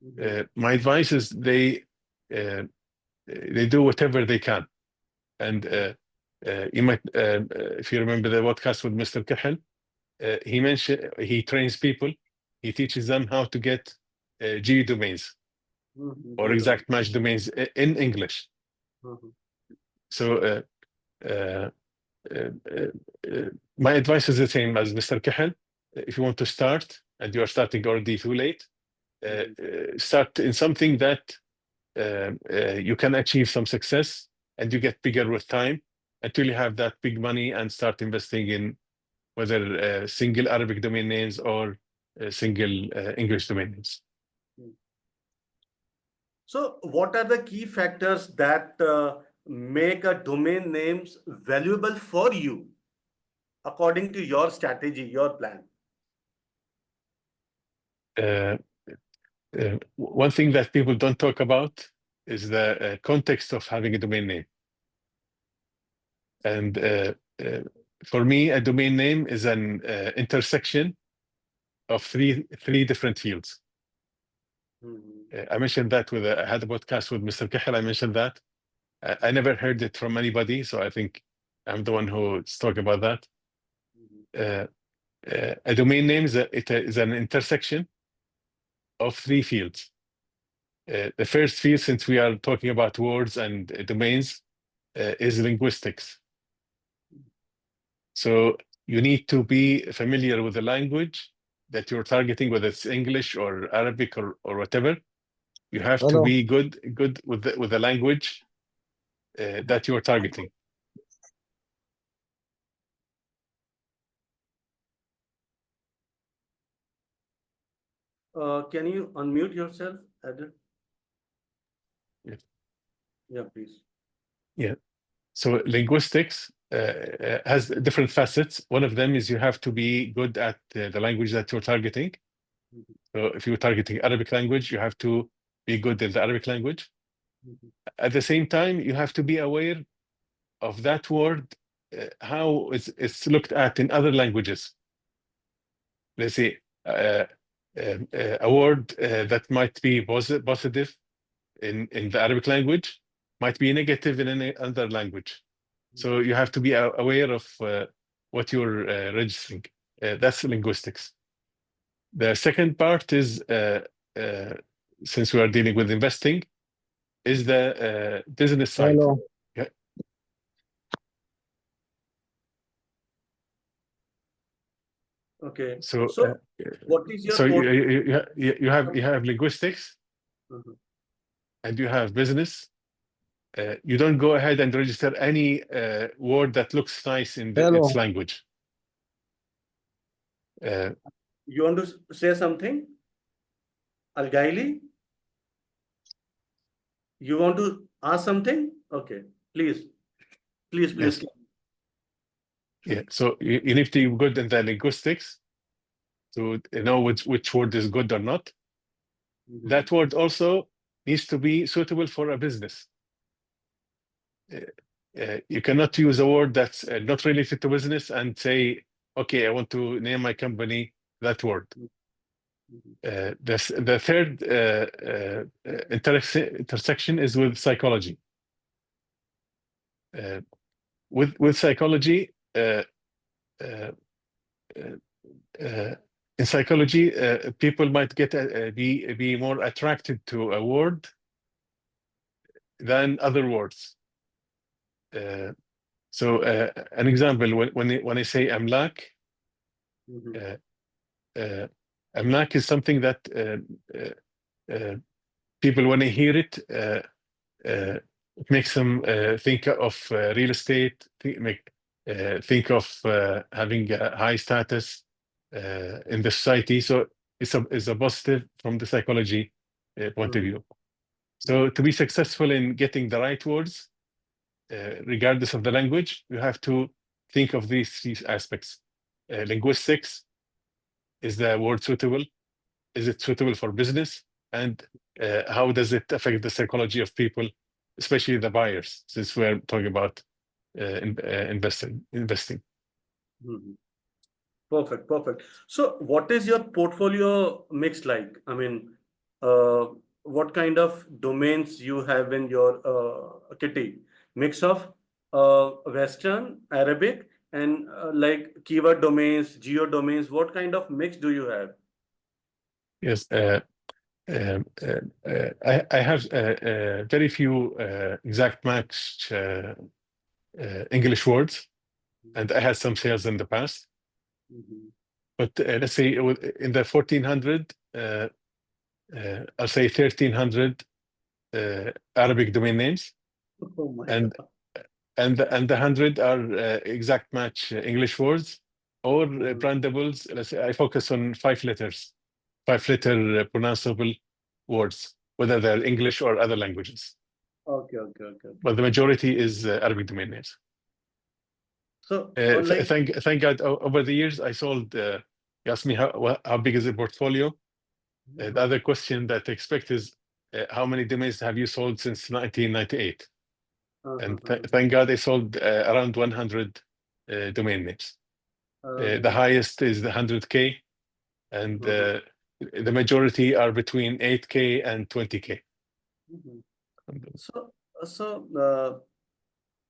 mhm. my advice is they do whatever they can. And you might, if you remember the podcast with Mr. Kahel, he mentioned he trains people, he teaches them how to get G domains Mhm, or G-domain. exact match domains in English. Mhm, So uh, uh, uh, my advice is the same as Mr. Kahel. If you want to start and you are starting already too late, mhm. start in something that you can achieve some success and you get bigger with time until you have that big money and start investing in whether single Arabic domain names or single English domain names. So, what are the key factors that make a domain names valuable for you according to your strategy, your plan? Uh, One thing that people don't talk about is the context of having a domain name. And uh, for me, a domain name is an intersection of three different fields. Mhm, I mentioned that I had a podcast with Mr. Kahel. I mentioned that I never heard it from anybody, so I think I'm the one who's talking about that. A domain name is an intersection of three fields. The first field, since we are talking about words and domains, is linguistics. So you need to be familiar with the language that you're targeting, whether it's English or Arabic or whatever. You have to Hello. be good with the language that you're targeting. Can you unmute yourself, Adel? Yeah. Yeah, please. Yeah. So linguistics has different facets. One of them is you have to be good at the language that you're targeting. So if you're targeting Arabic language, you have to be good in the Arabic language. At the same time, you have to be aware of that word, how it's looked at in other languages. Let's say a word that might be positive in the Arabic language might be negative in any other language. So you have to be aware of what you're registering. That's linguistics. The second part is, since we are dealing with investing, is the business side. Hello. Yeah. Okay. So, What is your so you have linguistics and you have business. You don't go ahead and register any word that looks nice in its language. You want to say something? Al-Gaili? You want to ask something? Okay, please. Please. Yes. Yeah, so you need to be good in the linguistics to know which word is good or not. That word also needs to be suitable for a business. You cannot use a word that's not related to business and say, okay, I want to name my company that word. The third intersection is with psychology. With psychology, in psychology, people might be more attracted to a word than other words. So an example, when I say amlak, amlak is something that people, when they hear it, it makes them think of real estate, think of having a high status in the society. So it's a positive from the psychology point of view. So to be successful in getting the right words, regardless of the language, you have to think of these three aspects. Linguistics, is the word suitable? Is it suitable for business? And how does it affect the psychology of people, especially the buyers, since we're talking about investing. Perfect. So what is your portfolio mix like? I mean, what kind of domains you have in your kitty? Mix of Western, Arabic, and like keyword domains, geo domains. What kind of mix do you have? Yes, I have very few exact match English words, and I had some sales in the past. But let's say in the 1400, I'll say 1300 Arabic domain names, Oh my and God. and the 100 are exact match English words or brandables. Let's say I focus on 5 letters, 5-letter pronounceable words, whether they're English or other languages. Okay. But the majority is Arabic domain names. So, Thank God, over the years I sold. You asked me how big is the portfolio. The other question that I expect is how many domains have you sold since 1998? And thank God I sold around 100 domain names. The highest is the 100K, and the majority are between 8K and 20K. So So,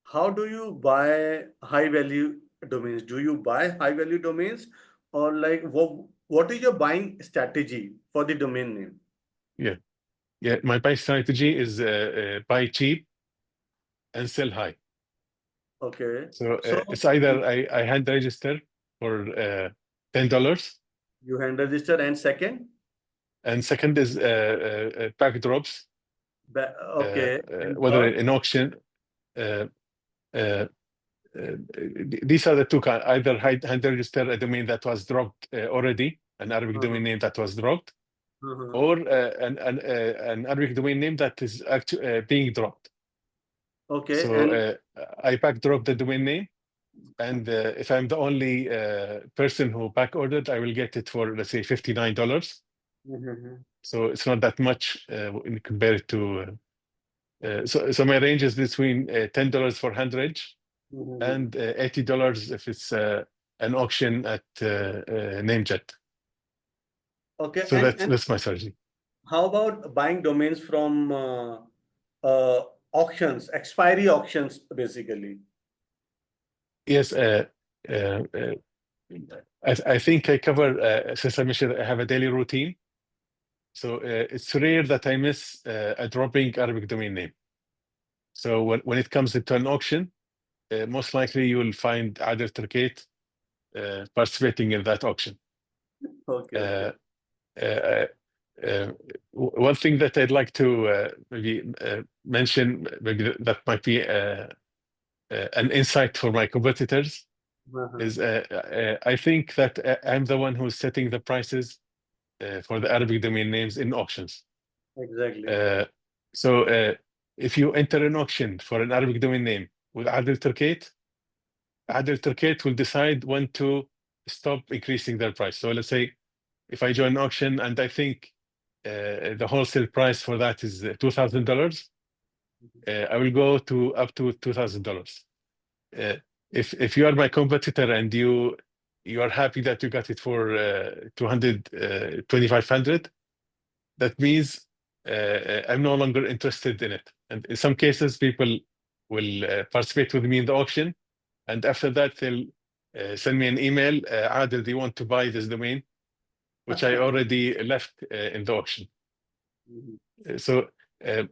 how do you buy high value domains? Do you buy high value domains, or like what is your buying strategy for the domain name? Yeah, yeah. My buy strategy is buy cheap and sell high. Okay. So So it's either I hand register for $10, you hand register, and second, and second is pack drops, okay, and whether third, in auction. Uh, uh, these are the two kinds. Either hand register a domain that was dropped already, an Arabic domain name that was dropped, uh-huh. or an Arabic domain name that is actually being dropped. Okay, So and I back drop the domain name, and if I'm the only person who back ordered, I will get it for, let's say, $59. mhm, So it's not that much when you compare it to. So my range is between $10 for hand reg mhm. and $80 if it's an auction at Namejet. Okay, So that's and that's my strategy. how about buying domains from uh, auctions, expiry auctions, basically? Yes, uh, uh, I think I cover, since I mentioned I have a daily routine. So it's rare that I miss a dropping Arabic domain name. So when it comes into an auction, most likely you will find Adel AlTerkait participating in that auction. Okay, okay. Uh, uh, One thing that I'd like to maybe mention, maybe that might be an insight for my competitors, Uh-huh. is I think that I'm the one who's setting the prices for the Arabic domain names in auctions. Exactly. Uh, so if you enter an auction for an Arabic domain name with Adel AlTerkait will decide when to stop increasing their price. So let's say if I join an auction and I think the wholesale price for that is $2,000, I will go to up to $2,000. If you are my competitor and you are happy that you got it for 2,500, that means I'm no longer interested in it. And in some cases, people will participate with me in the auction, and after that, they'll send me an email. Adel, do you want to buy this domain? Which I already left in the auction. Mhm, So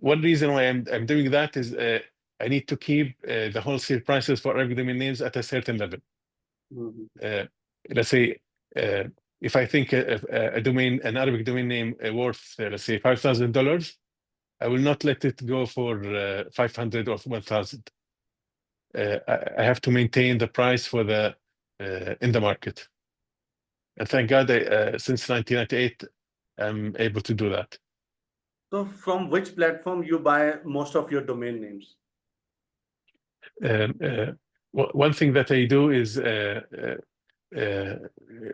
one reason why I'm doing that is I need to keep the wholesale prices for Arabic domain names at a certain level. mhm. Uh, let's say uh, if I think an Arabic domain name worth, let's say, $5,000, I will not let it go for 500 or 1,000. I have to maintain the price for the in the market. And thank God, since 1998, I'm able to do that. So from which platform you buy most of your domain names? Um, uh, One thing that I do is, uh,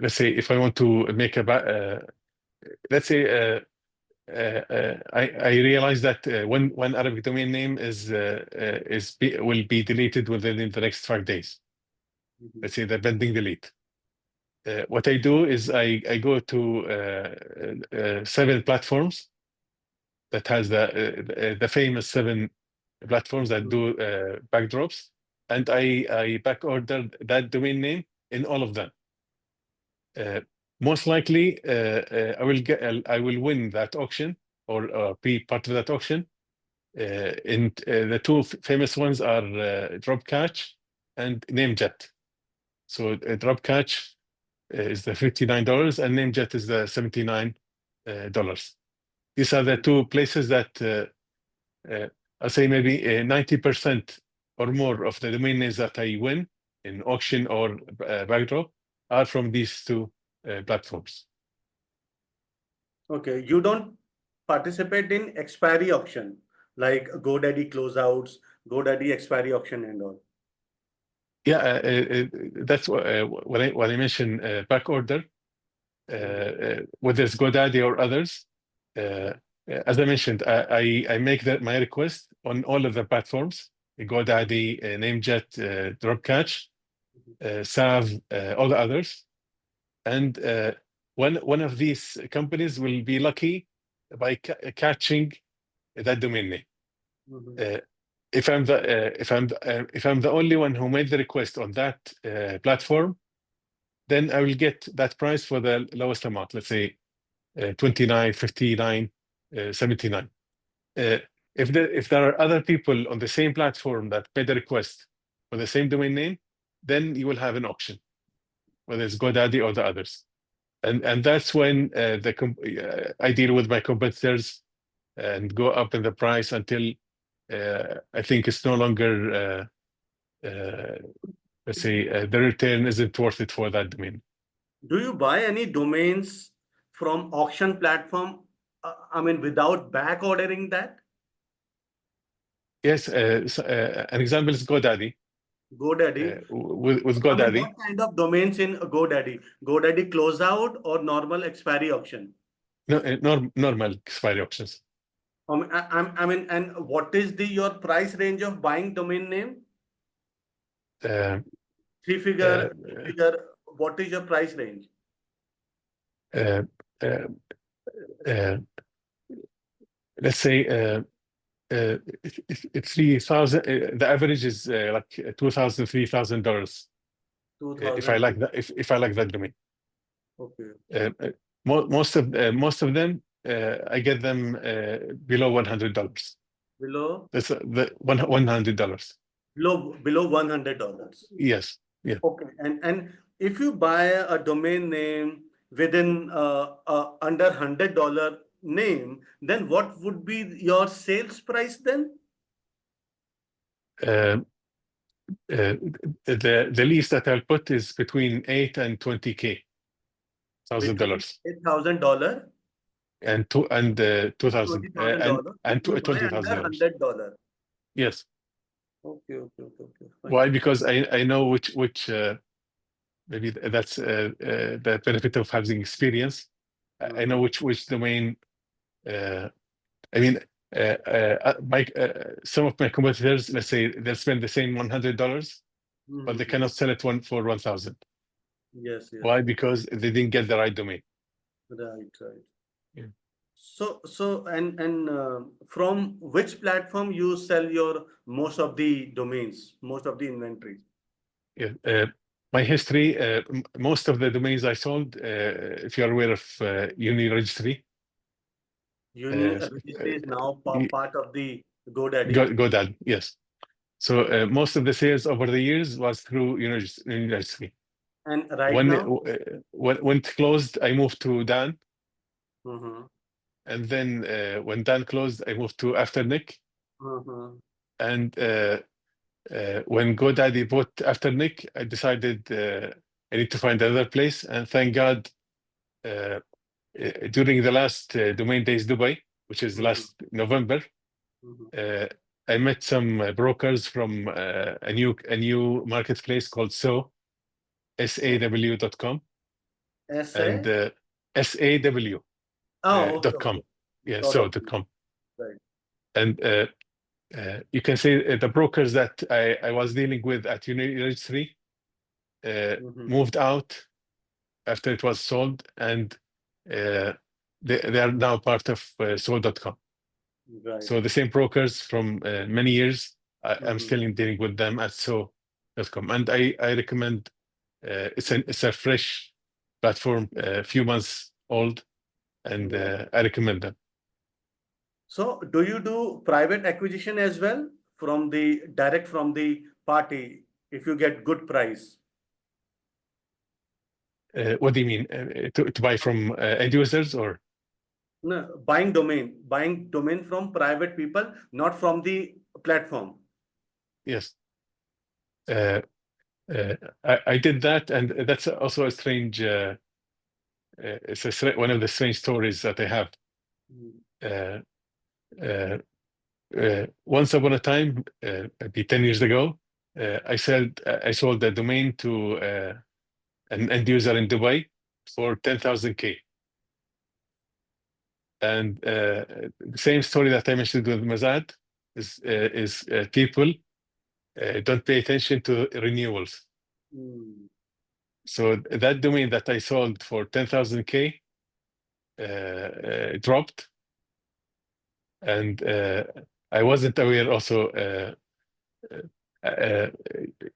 let's say, if I want to make let's say, I realize that when one Arabic domain name will be deleted within the next 5 days. Mhm, Let's say the pending delete. What I do is I go to 7 platforms that has the famous 7 platforms that mhm. do backdrops, and I back order that domain name in all of them. Most likely, I will win that auction or be part of that auction. The 2 famous ones are Drop Catch and Namejet. So Drop Catch is the $59 and Namejet is the $79. These are the 2 places that I'll say maybe 90% or more of the domain names that I win in auction or backdrop are from these 2 platforms. Okay, you don't participate in expiry auction like GoDaddy closeouts, GoDaddy expiry auction and all. Yeah, that's when I mention back order, Mhm, whether it's GoDaddy or others. As I mentioned, I make my request on all of the platforms: GoDaddy, Namejet, Dropcatch, Sav, all the others. And one of these companies will be lucky by catching that domain name. mhm. Uh, if I'm the only one who made the request on that platform, then I will get that price for the lowest amount. Let's say 29, 59, 79. If there are other people on the same platform that made the request for the same domain name, then you will have an auction, whether it's GoDaddy or the others. And that's when I deal with my competitors and go up in the price until I think it's no longer, let's say, the return isn't worth it for that domain. Do you buy any domains from auction platform? I mean, without back ordering that? Yes, an example is GoDaddy. GoDaddy. With I mean, GoDaddy, what kind of domains in GoDaddy? GoDaddy closeout or normal expiry auction? no, normal expiry auctions. I mean, and what is your price range of buying domain name? Uh, Three figure, what is your price range? uh, uh, uh, let's say 3,000. The average is like $2,000, $3,000. If I 2000. like that, if I like that domain. Okay. Most of them, I get them below $100. Below That's the $100. below $100. Yes, yeah. Okay. And if you buy a domain name within under $100 name, then what would be your sales price then? The least that I'll put is between $8,000 and $20,000. $8,000 And $2,000 $20,000. and You buy under $20,000. $100. Yes. Okay. Fine. Why? Because I know which maybe that's the benefit of having experience. I know which domain. I mean, some of my competitors, let's say, they'll spend the same $100, but they cannot sell it for 1,000. Yes. Why? Because they didn't get the right domain. Right. Yeah. So and from which platform you sell your most of the domains, most of the inventory? Yeah. My history, most of the domains I sold, if you're aware of Uni Registry. Uni Registry is now part of the GoDaddy. GoDaddy, yes. So most of the sales over the years was through Uni Registry. And right now? When it closed, I moved to Dan. Mm-hmm. And then when Dan closed, I moved to Afternic. Mm-hmm. And when GoDaddy bought Afternic, I decided I need to find another place. And thank God, during the last Domain Days Dubai, which is last November, I met some brokers from a new marketplace called SAW.com. And SAW. .com. Yeah, so.com. Right. And you can say the brokers that I was dealing with at Uni Registry moved out after it was sold, and they are now part of so.com. Right. So the same brokers from many years, I'm still dealing with them at so.com. And I recommend, it's a fresh platform, a few months old, and I recommend them. So do you do private acquisition as well direct from the party if you get good price? What do you mean? To buy from end users or? No, buying domain from private people, not from the platform. Yes. I did that, and that's also a strange, it's one of the strange stories that I have. Once upon a time, maybe 10 years ago, I sold the domain to an end user in Dubai for 10,000K. And the same story that I mentioned with Mazad is people don't pay attention to renewals. So that domain that I sold for 10,000K dropped, and I wasn't aware also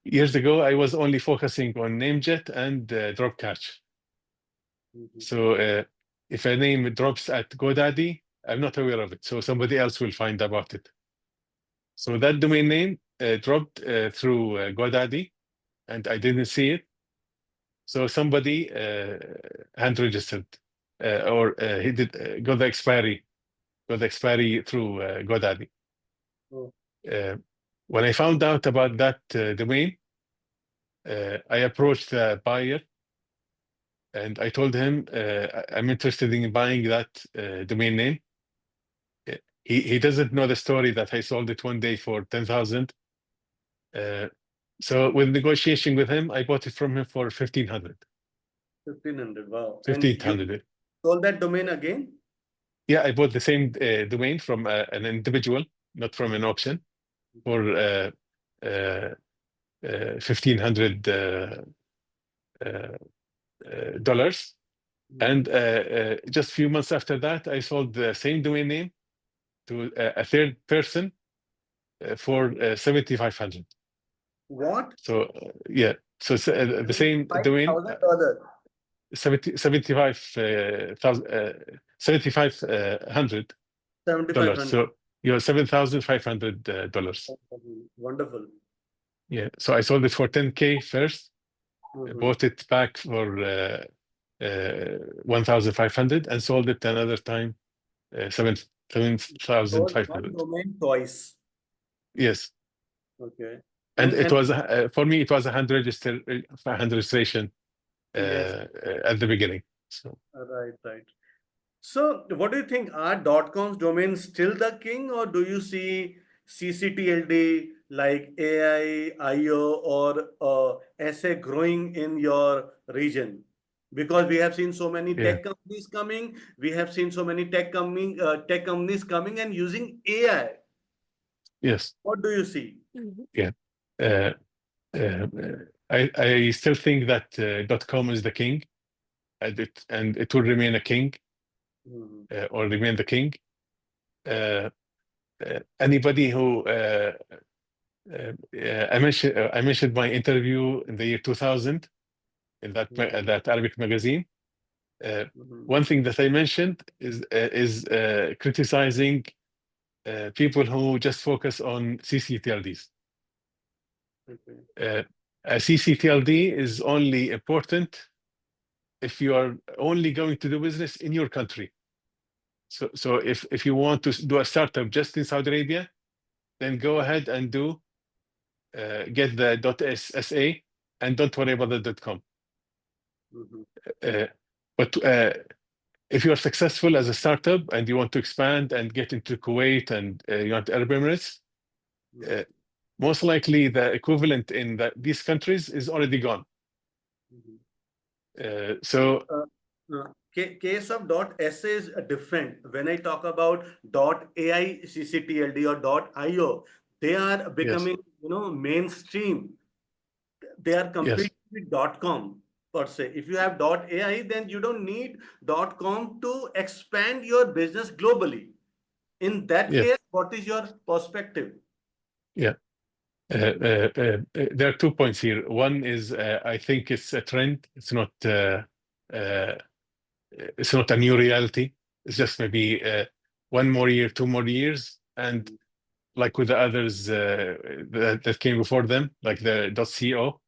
years ago, I was only focusing on Namejet and drop catch. So if a name drops at GoDaddy, I'm not aware of it. So somebody else will find about it. So that domain name dropped through GoDaddy, and I didn't see it. So somebody hand registered, or he did got the expiry through GoDaddy. Oh. When I found out about that domain, I approached the buyer and I told him I'm interested in buying that domain name. He doesn't know the story that I sold it one day for 10,000. So with negotiation with him, I bought it from him for 1,500. 1,500, wow. And 1,500. you sold that domain again? Yeah, I bought the same domain from an individual, not from an auction, for $1,500. And just a few months after that, I sold the same domain name to a third person for 7,500. What? So yeah, so the same domain, $5,000? 7,500 dollars. So $7,500. Wonderful. Yeah. So I sold it for 10K first, bought it back for 1,500, and sold it another time 7,500. One domain twice. Yes. Okay. And it was for me, it was a hand registration Yes. at the beginning. So Right. So what do you think? Are .com's domains still the king, or do you see CCTLD like AI, IO, or SA growing in your region? Because we have seen so many tech companies coming, we have seen so many tech companies coming and using AI. Yes. What do you see? Yeah. I still think that .com is the king, and it will remain a king, or remain the king. Anybody who I mentioned my interview in the year 2000 in that Arabic magazine. One thing that I mentioned is criticizing people who just focus on CCTLDs. A CCTLD is only important if you are only going to do business in your country. So if you want to do a startup just in Saudi Arabia, then go ahead and get the .sa and don't worry about the .com. But if you are successful as a startup and you want to expand and get into Kuwait and United Arab Emirates, most likely the equivalent in these countries is already gone. Case of .sa is different. When I talk about .ai CCTLD or .io, they are becoming mainstream. They are competing with .com per se. If you have .ai, then you don't need .com to expand your business globally. In that case, what is your perspective? Yeah. There are 2 points here. One is I think it's a trend. It's not a new reality. It's just maybe 1 more year, 2 more years, and like with the others that came before them, like the .co,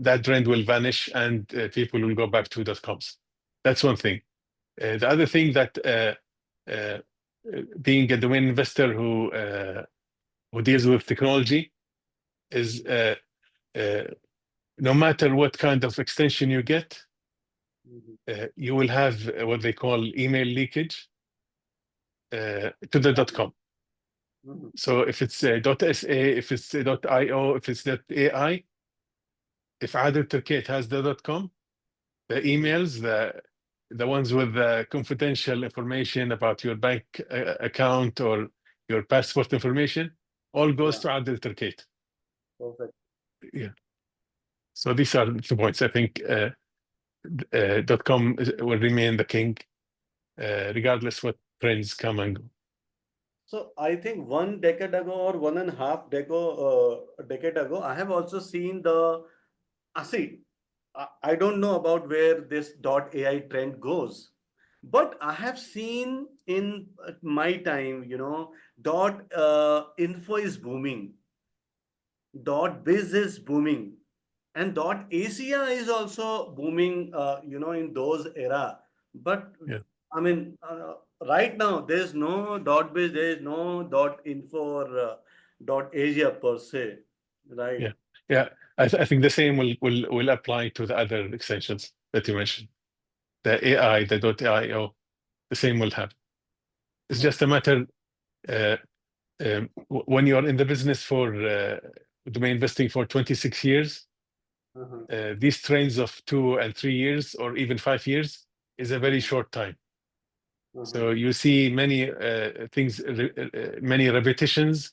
that trend will vanish and people will go back to .coms. That's one thing. The other thing that being a domain investor who deals with technology is no matter what kind of extension you get, you will have what they call email leakage to the .com. So if it's .sa, if it's .io, if it's .ai, if Adel AlTerkait has the .com, the emails, the ones with the confidential information about your bank account or your passport information, all goes to Adel AlTerkait. Perfect. Yeah. So these are the 2 points. I think .com will remain the king, regardless what trends come and go. So I think 1 decade ago or 1.5 decade ago, I have also seen the. See, I don't know about where this .ai trend goes, but I have seen in my time, .info is booming, .biz is booming, and .asia is also booming, in those era. But Yeah, I mean, right now there's no .biz, there is no .info or .asia per se, right? yeah, yeah. I think the same will apply to the other extensions that you mentioned. The AI, the .io, the same will happen. It's just a matter uh, when you're in the business for domain investing for 26 years, Uh-huh. these trends of 2 and 3 years or even 5 years is a very Uh-huh. short time. So Uh-huh. you see many things, many repetitions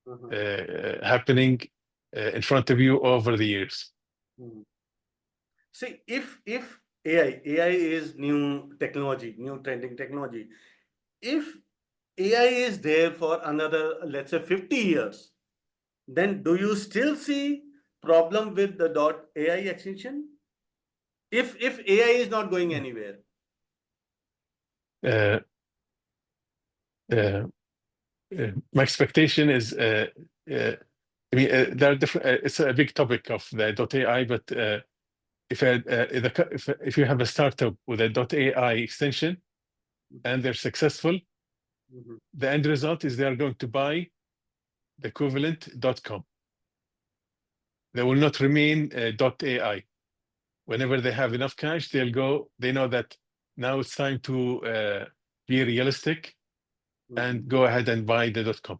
Uh-huh. happening in front of you over the years. Mhm. See, if AI is new technology, new trending technology. If AI is there for another, let's say, 50 years, then do you still see problem with the .ai extension? If AI is not going anywhere. Uh, uh, my expectation is, I mean, there are different. It's a big topic of the .ai, but if you have a startup with a .ai extension and they're successful, Mhm. the end result is they are going to buy the equivalent .com. They will not remain .ai. Whenever they have enough cash, they'll go. They know that now it's time to be realistic and Mhm. go ahead and buy the .com.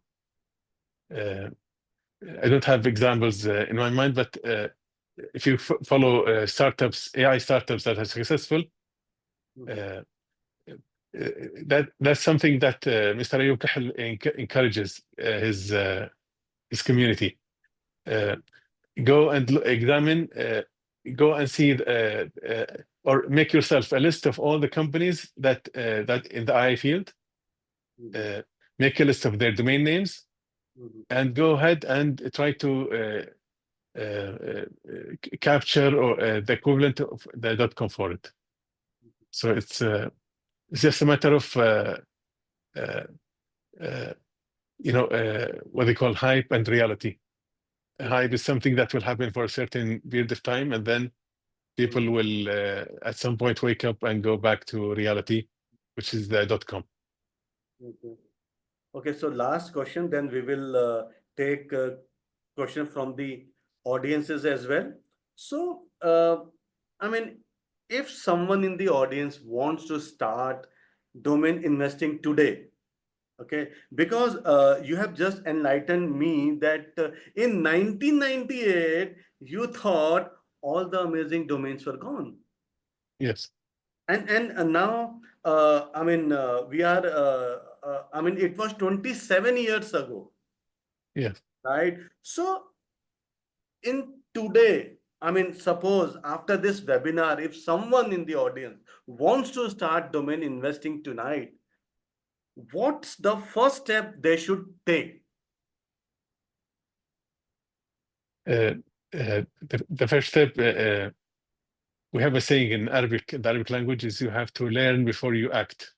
I don't have examples in my mind, but if you follow startups, AI startups that are successful, Mhm. uh, that's something that Mr. Ayub Kahel encourages his community. Go and examine, go and see, or make yourself a list of all the companies that in the AI field. Mhm. Make a list of their domain names Mhm. and go ahead and try to capture or the equivalent of the .com for it. So it's just a matter of uh, uh, what they call hype and reality. Hype is something that will happen for a certain period of time, and then people Mhm. will at some point wake up and go back to reality, which is the .com. Okay. Okay, so last question, then we will take question from the audiences as well. So, I mean, if someone in the audience wants to start domain investing today, okay, because you have just enlightened me that in 1998 you thought all the amazing domains were gone, Yes, and now we are it was 27 years ago, yes. right? So in today, suppose after this webinar, if someone in the audience wants to start domain investing tonight, what's the first step they should take? The first step, we have a saying in Arabic, the Arabic language, is you have to learn before you act.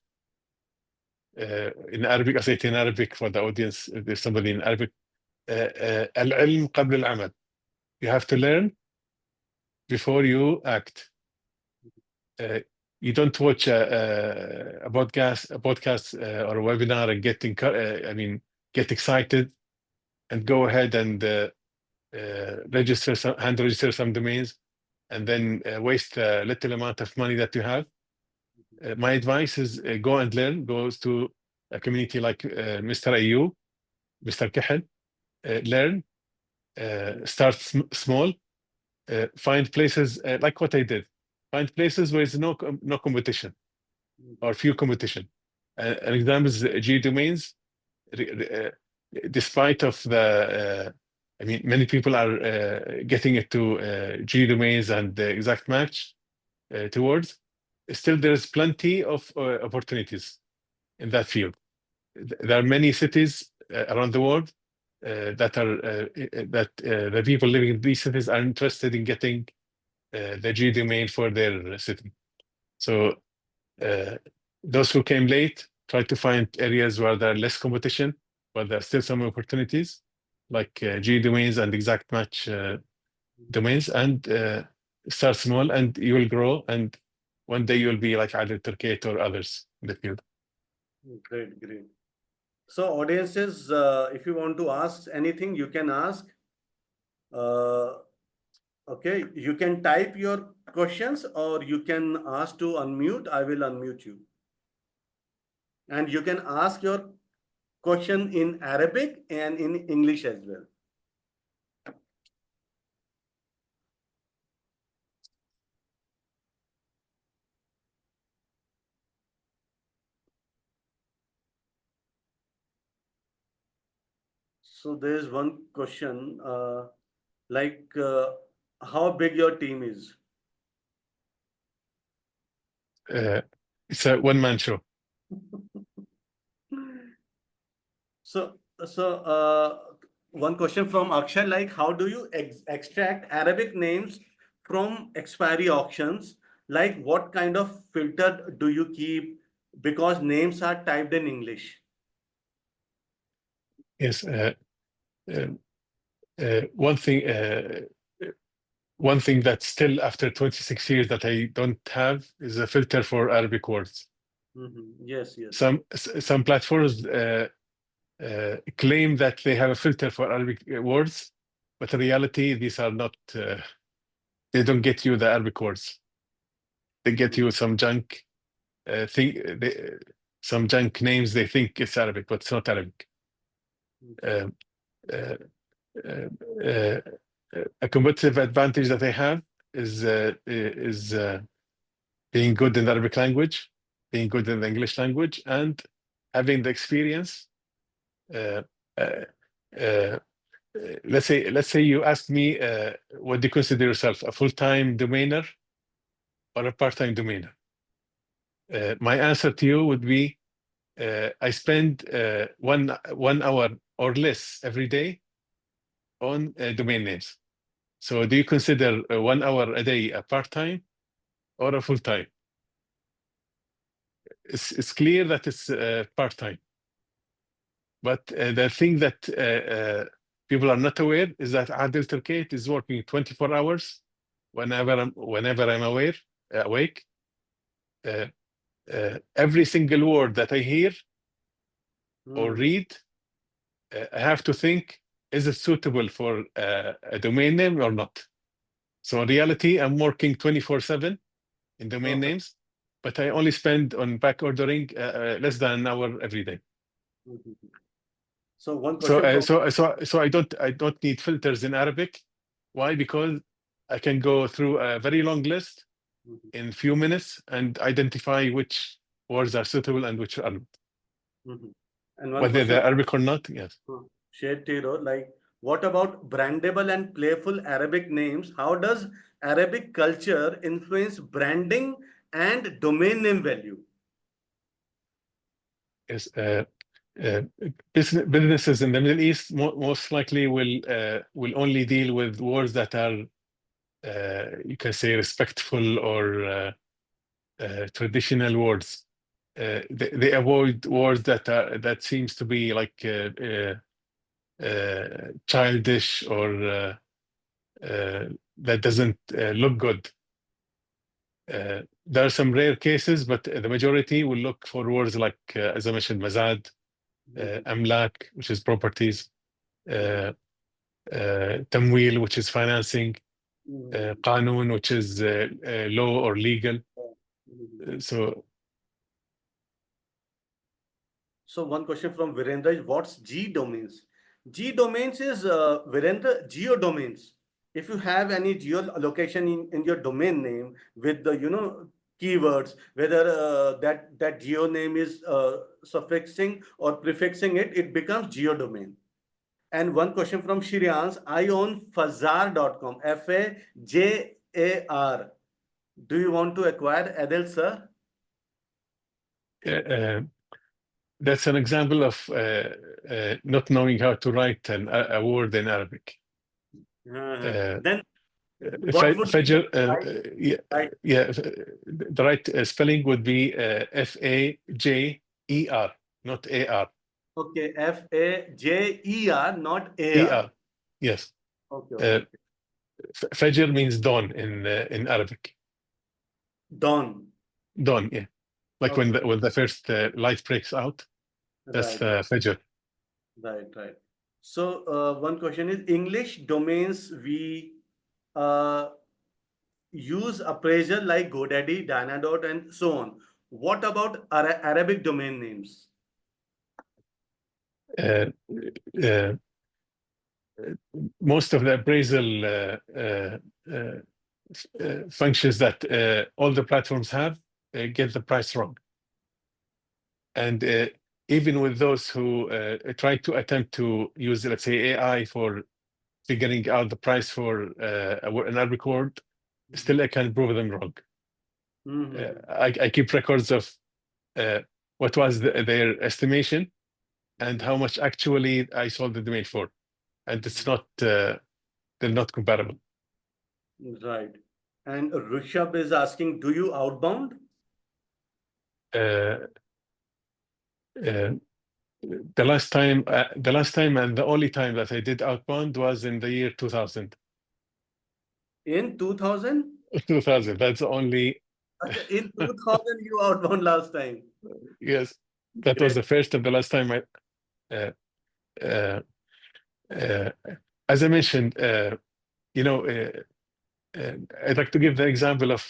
In Arabic, I say it in Arabic for the audience, if there's somebody in Arabic, العلم قبل العمل. You have to learn before you act. Uh, you don't watch a podcast or a webinar and get excited and go ahead and hand register some domains and then waste a little amount of money that you have. My advice is go and learn. Goes to a community like Mr. Ayub, Mr. Kahel. Learn. Start small. Find places like what I did. Find places where there's no competition or few competition. An example is G-domains. Despite of the, many people are getting it to G-domains and the exact match towards. Still, there is plenty of opportunities in that field. there are many cities around the world that the people living in these cities are interested in getting the G domain for their city. So those who came late try to find areas where there are less competition, but there are still some opportunities, like G domains and exact match domains, and start small, and you will grow, and one day you'll be like Adel AlTerkait or others in the field. Great, great. So audiences, if you want to ask anything, you can ask. Okay, you can type your questions or you can ask to unmute. I will unmute you. And you can ask your question in Arabic and in English as well. So there's one question, how big your team is? It's a one-man show. So, one question from Akshay, like, how do you extract Arabic names from expiry auctions? Like, what kind of filter do you keep? Because names are typed in English. Yes. One thing that still after 26 years that I don't have is a filter for Arabic words. Yes, yes. Some platforms claim that they have a filter for Arabic words, but in reality, these are not. They don't get you the Arabic words. They get you some junk some junk names. They think it's Arabic, but it's not Arabic. A competitive advantage that I have is being good in the Arabic language, being good in the English language, and having the experience. Let's say you ask me, what do you consider yourself, a full-time domainer or a part-time domainer? My answer to you would be, I spend 1 hour or less every day on domain names. So do you consider 1 hour a day a part-time or a full-time? It's clear that it's part-time. But the thing that people are not aware is that Adel AlTerkait is working 24 hours whenever I'm awake. Every single word that I hear or read, I have to think, is it suitable for a domain name or not? So in reality, I'm working 24/7 in domain names, but I only spend on back ordering less than an hour every day. So one question. So I don't need filters in Arabic. Why? Because I can go through a very long list in a few minutes and identify which words are suitable and which are not. And one whether question, they're Arabic or not. Yes. Shared Tiro, like, what about brandable and playful Arabic names? How does Arabic culture influence branding and domain name value? Yes. Businesses in the Middle East most likely will only deal with words that are you can say respectful or traditional words. They avoid words that seems to be like childish or that doesn't look good. There are some rare cases, but the majority will look for words like, as I mentioned, mazad, amlak, which is properties, tamwil, which is financing, qanun, which is law or legal. So one question from Virendra is, what's G domains? G domains is, Virendra, geo domains. If you have any geolocation in your domain name with the keywords, whether that geo name is suffixing or prefixing it, it becomes geo domain. And one question from Shiryans, I own Fajar.com, Fajar. Do you want to acquire, Adel sir? That's an example of not knowing how to write a word in Arabic. Then what would be Fajr, the right? the right spelling would be Fajer, not AR. Okay, Fajer, not AR. ER, yes. Okay. Fajr means dawn in Arabic. Dawn. Dawn, yeah. Like Okay. when the first light breaks out, that's Fajr. Right. So one question is English domains we use appraisal like GoDaddy, Dynadot, and so on. What about Arabic domain names? Most of the appraisal functions that all the platforms have get the price wrong. And even with those who try to attempt to use, let's say, AI for figuring out the price for an Arabic word, still I can prove them wrong. I keep records of what was their estimation and how much actually I sold the domain for. And it's not, they're not comparable. Right. And Rishabh is asking, do you outbound? The last time and the only time that I did outbound was in the year 2000. In 2000? 2000, that's the only. In 2000, you outbound last time. Yes, that was the first and the last time I. As I mentioned, I'd like to give the example of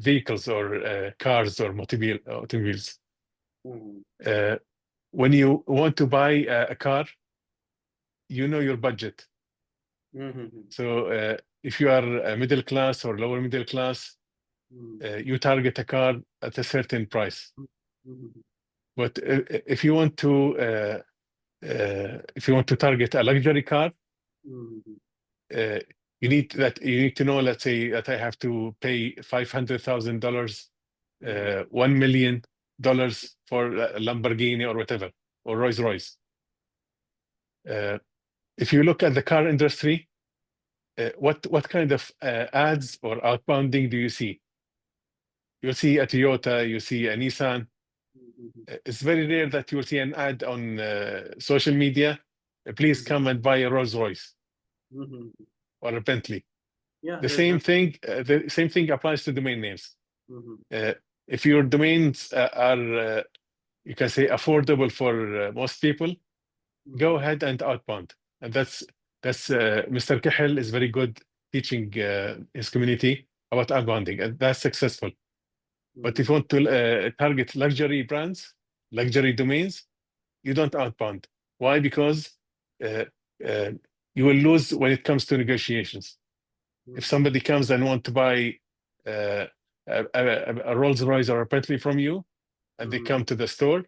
vehicles or cars or automobiles. When you want to buy a car, you know your budget. So if you are a middle class or lower middle class, you target a car at a certain price. But if you want to target a luxury car, you need to know, let's say, that I have to pay $500,000, $1 million for a Lamborghini or whatever, or Rolls-Royce. If you look at the car industry, what kind of ads or outbounding do you see? You'll see a Toyota, you see a Nissan. It's very rare that you'll see an ad on social media. Please come and buy a Rolls-Royce or a Bentley. Yeah, the same thing applies to domain names. If your domains are, you can say, affordable for most people, go ahead and outbound. And that's Mr. Kahel is very good teaching his community about outbounding, and that's successful. But if you want to target luxury brands, luxury domains, you don't outbound. Why? Because you will lose when it comes to negotiations. If somebody comes and want to buy a Rolls-Royce or a Bentley from you, and they come to the store,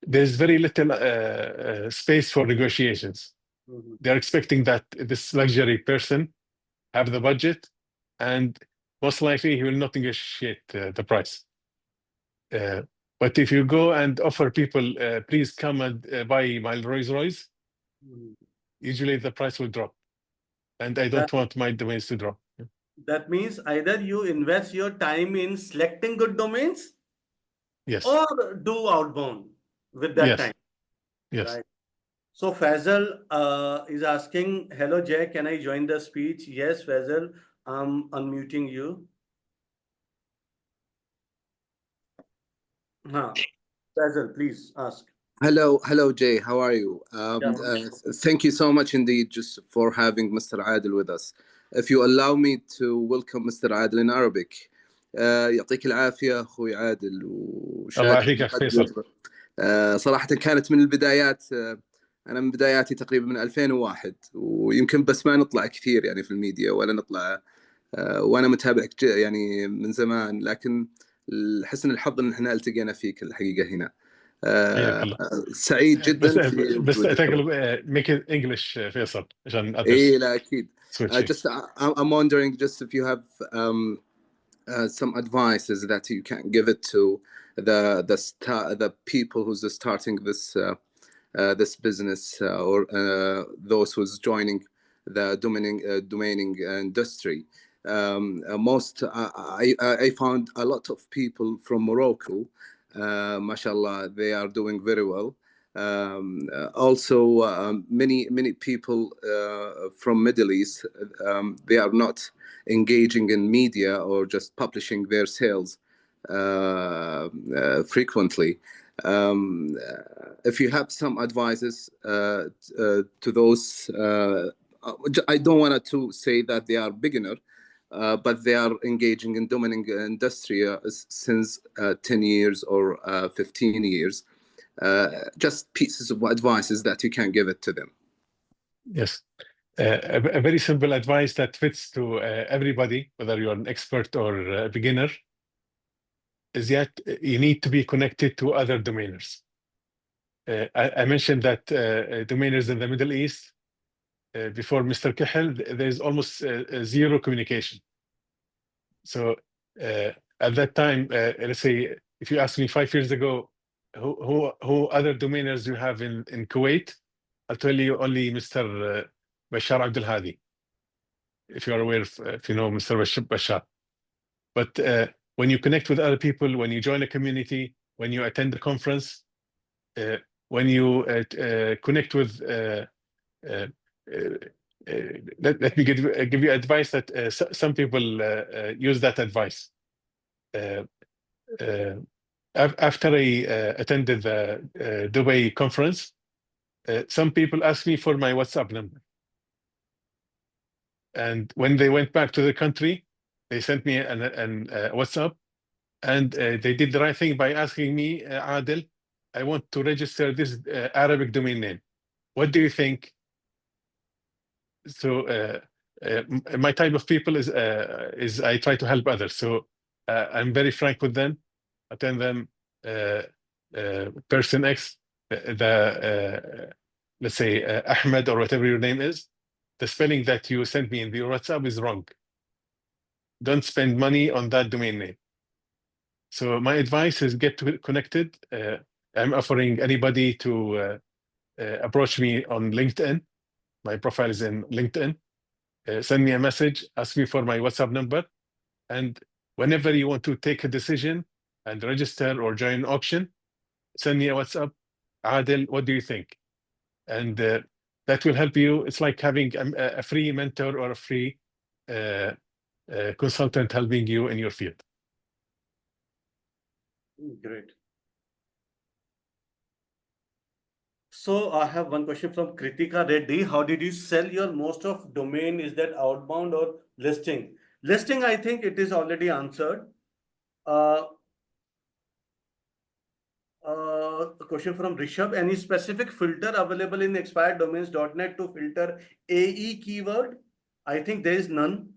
there's very little space for negotiations. They're expecting that this luxury person have the budget, and most likely he will not negotiate the price. But if you go and offer people, please come and buy my Rolls-Royce, usually the price will drop. And I don't want my domains to drop. That means either you invest your time in selecting good domains, yes, or do outbound with that time. Yes. Right. So Faisal is asking, hello Jay, can I join the speech? Yes, Faisal, I'm unmuting you. Faisal, please ask. Hello, Jay. How are you? Thank you so much indeed just for having Mr. Adel with us. If you allow me to welcome Mr. Adel in Arabic. يعطيك العافية أخوي عادل الله يعافيك أخ فيصل. صراحة كانت من البدايات، أنا من بداياتي تقريبا من 2001، ويمكن بس ما نطلع كثير يعني في الميديا ولا نطلع، وأنا متابعك يعني من زمان، لكن حسن الحظ إن احنا التقينا فيك الحقيقة هنا. سعيد جدا بس make it English فيصل عشان لا أكيد. I'm wondering just if you have some advices that you can give it to the people who's starting this business or those who's joining the domaining industry. I found a lot of people from Morocco, mashallah, they are doing very well. Also, many people from Middle East, they are not engaging in media or just publishing their sales frequently. If you have some advices to those, I don't want to say that they are beginner, but they are engaging in domain industry since 10 years or 15 years. Just pieces of advices that you can give it to them. Yes. A very simple advice that fits to everybody, whether you're an expert or a beginner, is that you need to be connected to other domainers. I mentioned that domainers in the Middle East, before Mr. Kihel, there's almost zero communication. So at that time, let's say, if you ask me 5 years ago, who other domainers you have in Kuwait, I'll tell you only Mr. Bashar Abdul Hadi, if you're aware, if you know Mr. Bashar. But when you connect with other people, when you join a community, when you attend a conference, when you connect with, let me give you advice that some people use that advice. After I attended the Dubai conference, some people asked me for my WhatsApp number. And when they went back to the country, they sent me a WhatsApp, and they did the right thing by asking me, Adel, I want to register this Arabic domain name. What do you think? So my type of people is I try to help others. So I'm very frank with them. I tell them, person X, let's say Ahmed or whatever your name is, the spelling that you sent me in your WhatsApp is wrong. Don't spend money on that domain name. So my advice is get connected. I'm offering anybody to approach me on LinkedIn. My profile is in LinkedIn. Send me a message, ask me for my WhatsApp number. And whenever you want to take a decision and register or join an auction, send me a WhatsApp. Adel, what do you think? And that will help you. It's like having a free mentor or a free consultant helping you in your field. Great. So I have one question from Kritika Reddy. How did you sell your most of domain? Is that outbound or listing? Listing, I think it is already answered. A question from Rishabh. Any specific filter available in expireddomains.net to filter AE keyword? I think there is none.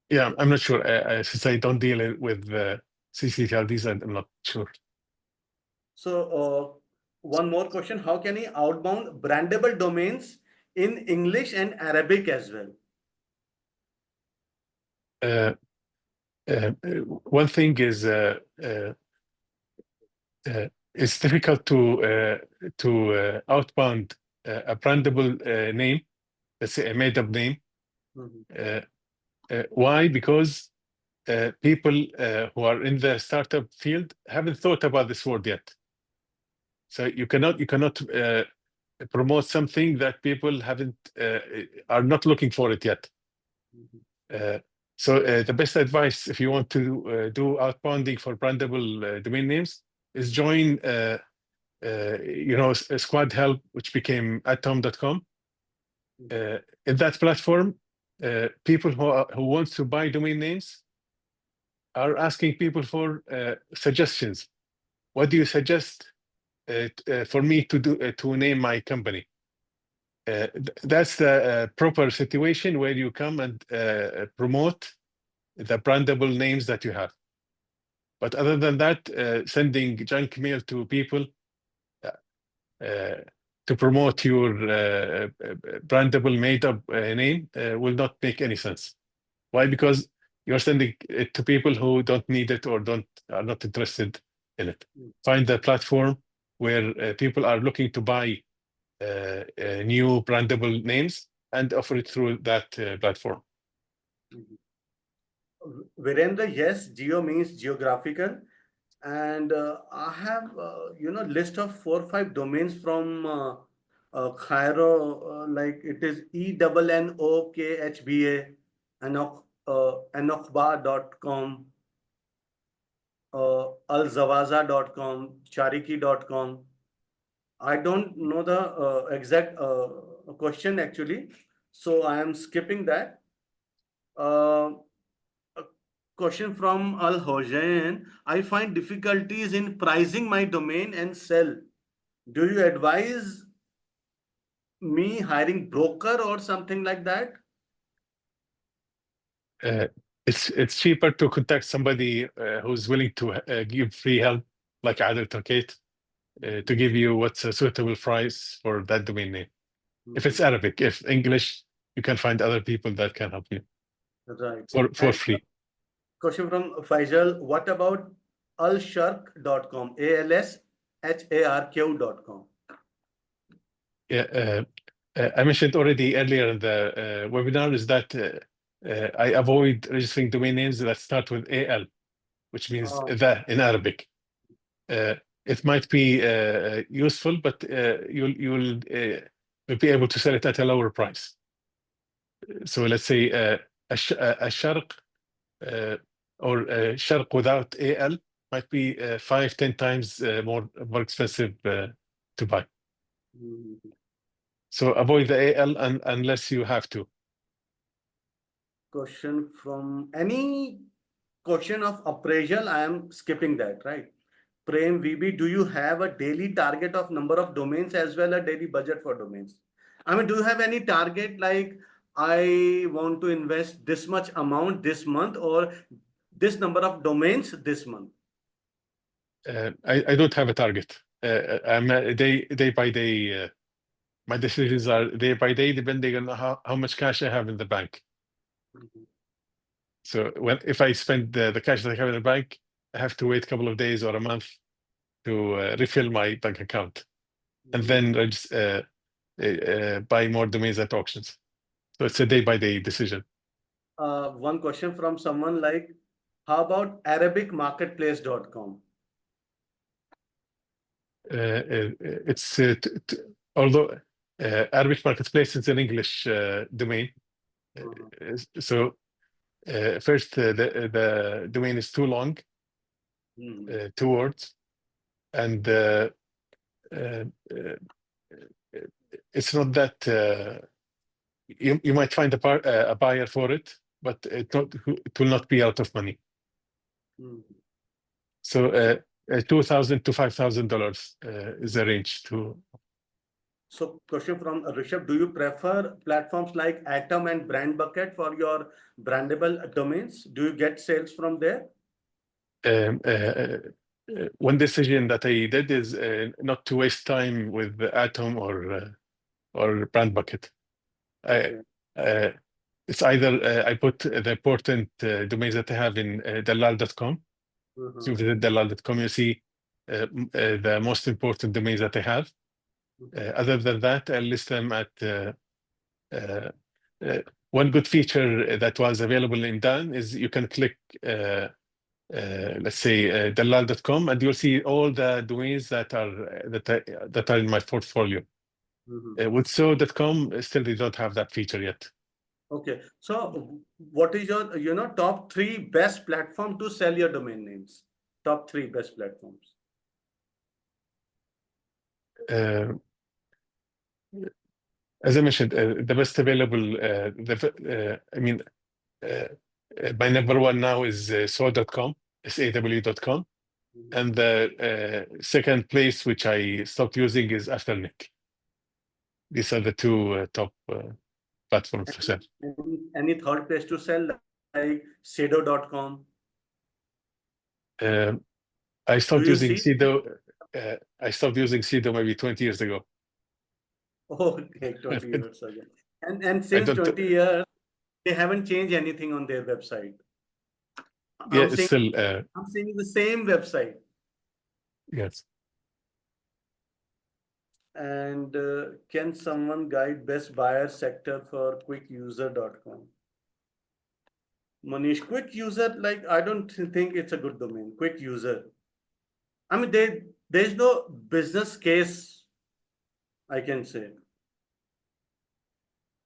Yeah, I'm not sure. Since I don't deal with CCTLDs, I'm not sure. So one more question. How can he outbound brandable domains in English and Arabic as well? One thing is it's difficult to outbound a brandable name, let's say a made-up name. Why? Because people who are in the startup field haven't thought about this word yet. So you cannot promote something that people are not looking for it yet. So the best advice, if you want to do outbounding for brandable domain names, is join Squad Help, which became atom.com. In that platform, people who want to buy domain names are asking people for suggestions. What do you suggest for me to do to name my company? That's the proper situation where you come and promote the brandable names that you have. But other than that, sending junk mail to people to promote your brandable made-up name will not make any sense. Why? Because you're sending it to people who don't need it or are not interested in it. Find a platform where people are looking to buy new brandable names and offer it through that platform. Virendra, yes, geo means geographical, and I have list of 4 or 5 domains from Cairo, like it is ENNOKHBA, Enochba.com, alzawaza.com, chariki.com. I don't know the exact question actually, so I am skipping that. A question from Al Hojain. I find difficulties in pricing my domain and sell. Do you advise me hiring broker or something like that? It's cheaper to contact somebody who's willing to give free help, like Adel AlTerkait, to give you what's a suitable price for that domain name. If it's Arabic, if English, you can find other people that can help you Right. for free. Question from Faisal. What about alsharq.com? ALSHARQ.com. Yeah, I mentioned already earlier in the webinar is that I avoid registering domain names that start with AL, which means the in Arabic. It might be useful, but you'll be able to sell it at a lower price. So let's say a sharq or sharq without AL might be 5-10 times more expensive to buy. So avoid the AL unless you have to. Question from any question of appraisal, I am skipping that, right? Prem VB, do you have a daily target of number of domains as well as daily budget for domains? I mean, do you have any target like I want to invest this much amount this month or this number of domains this month? I don't have a target. I'm day by day. My decisions are day by day, depending on how much cash I have in the bank. So if I spend the cash that I have in the bank, I have to wait a couple of days or a month to refill my bank account, and then buy more domains at auctions. So it's a day by day decision. One question from someone like, how about arabicmarketplace.com? It's although Arabic Marketplace is an English domain, so first the domain is too long, 2 words, and it's not that you might find a buyer for it, but it will not be out of money. So $2,000 to $5,000 is the range to. So question from Rishabh, do you prefer platforms like Atom and Brand Bucket for your brandable domains? Do you get sales from there? One decision that I did is not to waste time with Atom or Brand Bucket. It's either I put the important domains that I have in dalal.com. So if you visit dalal.com, you see the most important domains that I have. Other than that, I'll list them at one good feature that was available in Dan is you can click let's say dalal.com and you'll see all the domains that are in my portfolio. With so.com, still they don't have that feature yet. Okay, so what is your top 3 best platform to sell your domain names? Top 3 best platforms. As I mentioned, the best available, my number one now is saw.com, SAW.com. And the second place, which I stopped using, is Afternic. These are the 2 top platforms to sell. Any third place to sell, like Sedo.com? I stopped using Sedo. I stopped using Sedo maybe 20 years ago. Oh, okay, 20 years ago. And since 20 years, they haven't changed anything on their website. Yeah, I'm it's saying, still I'm saying the same website. yes. And can someone guide best buyer sector for quickuser.com? Manish, quick user, like I don't think it's a good domain. Quick user. I mean, there's no business case, I can say.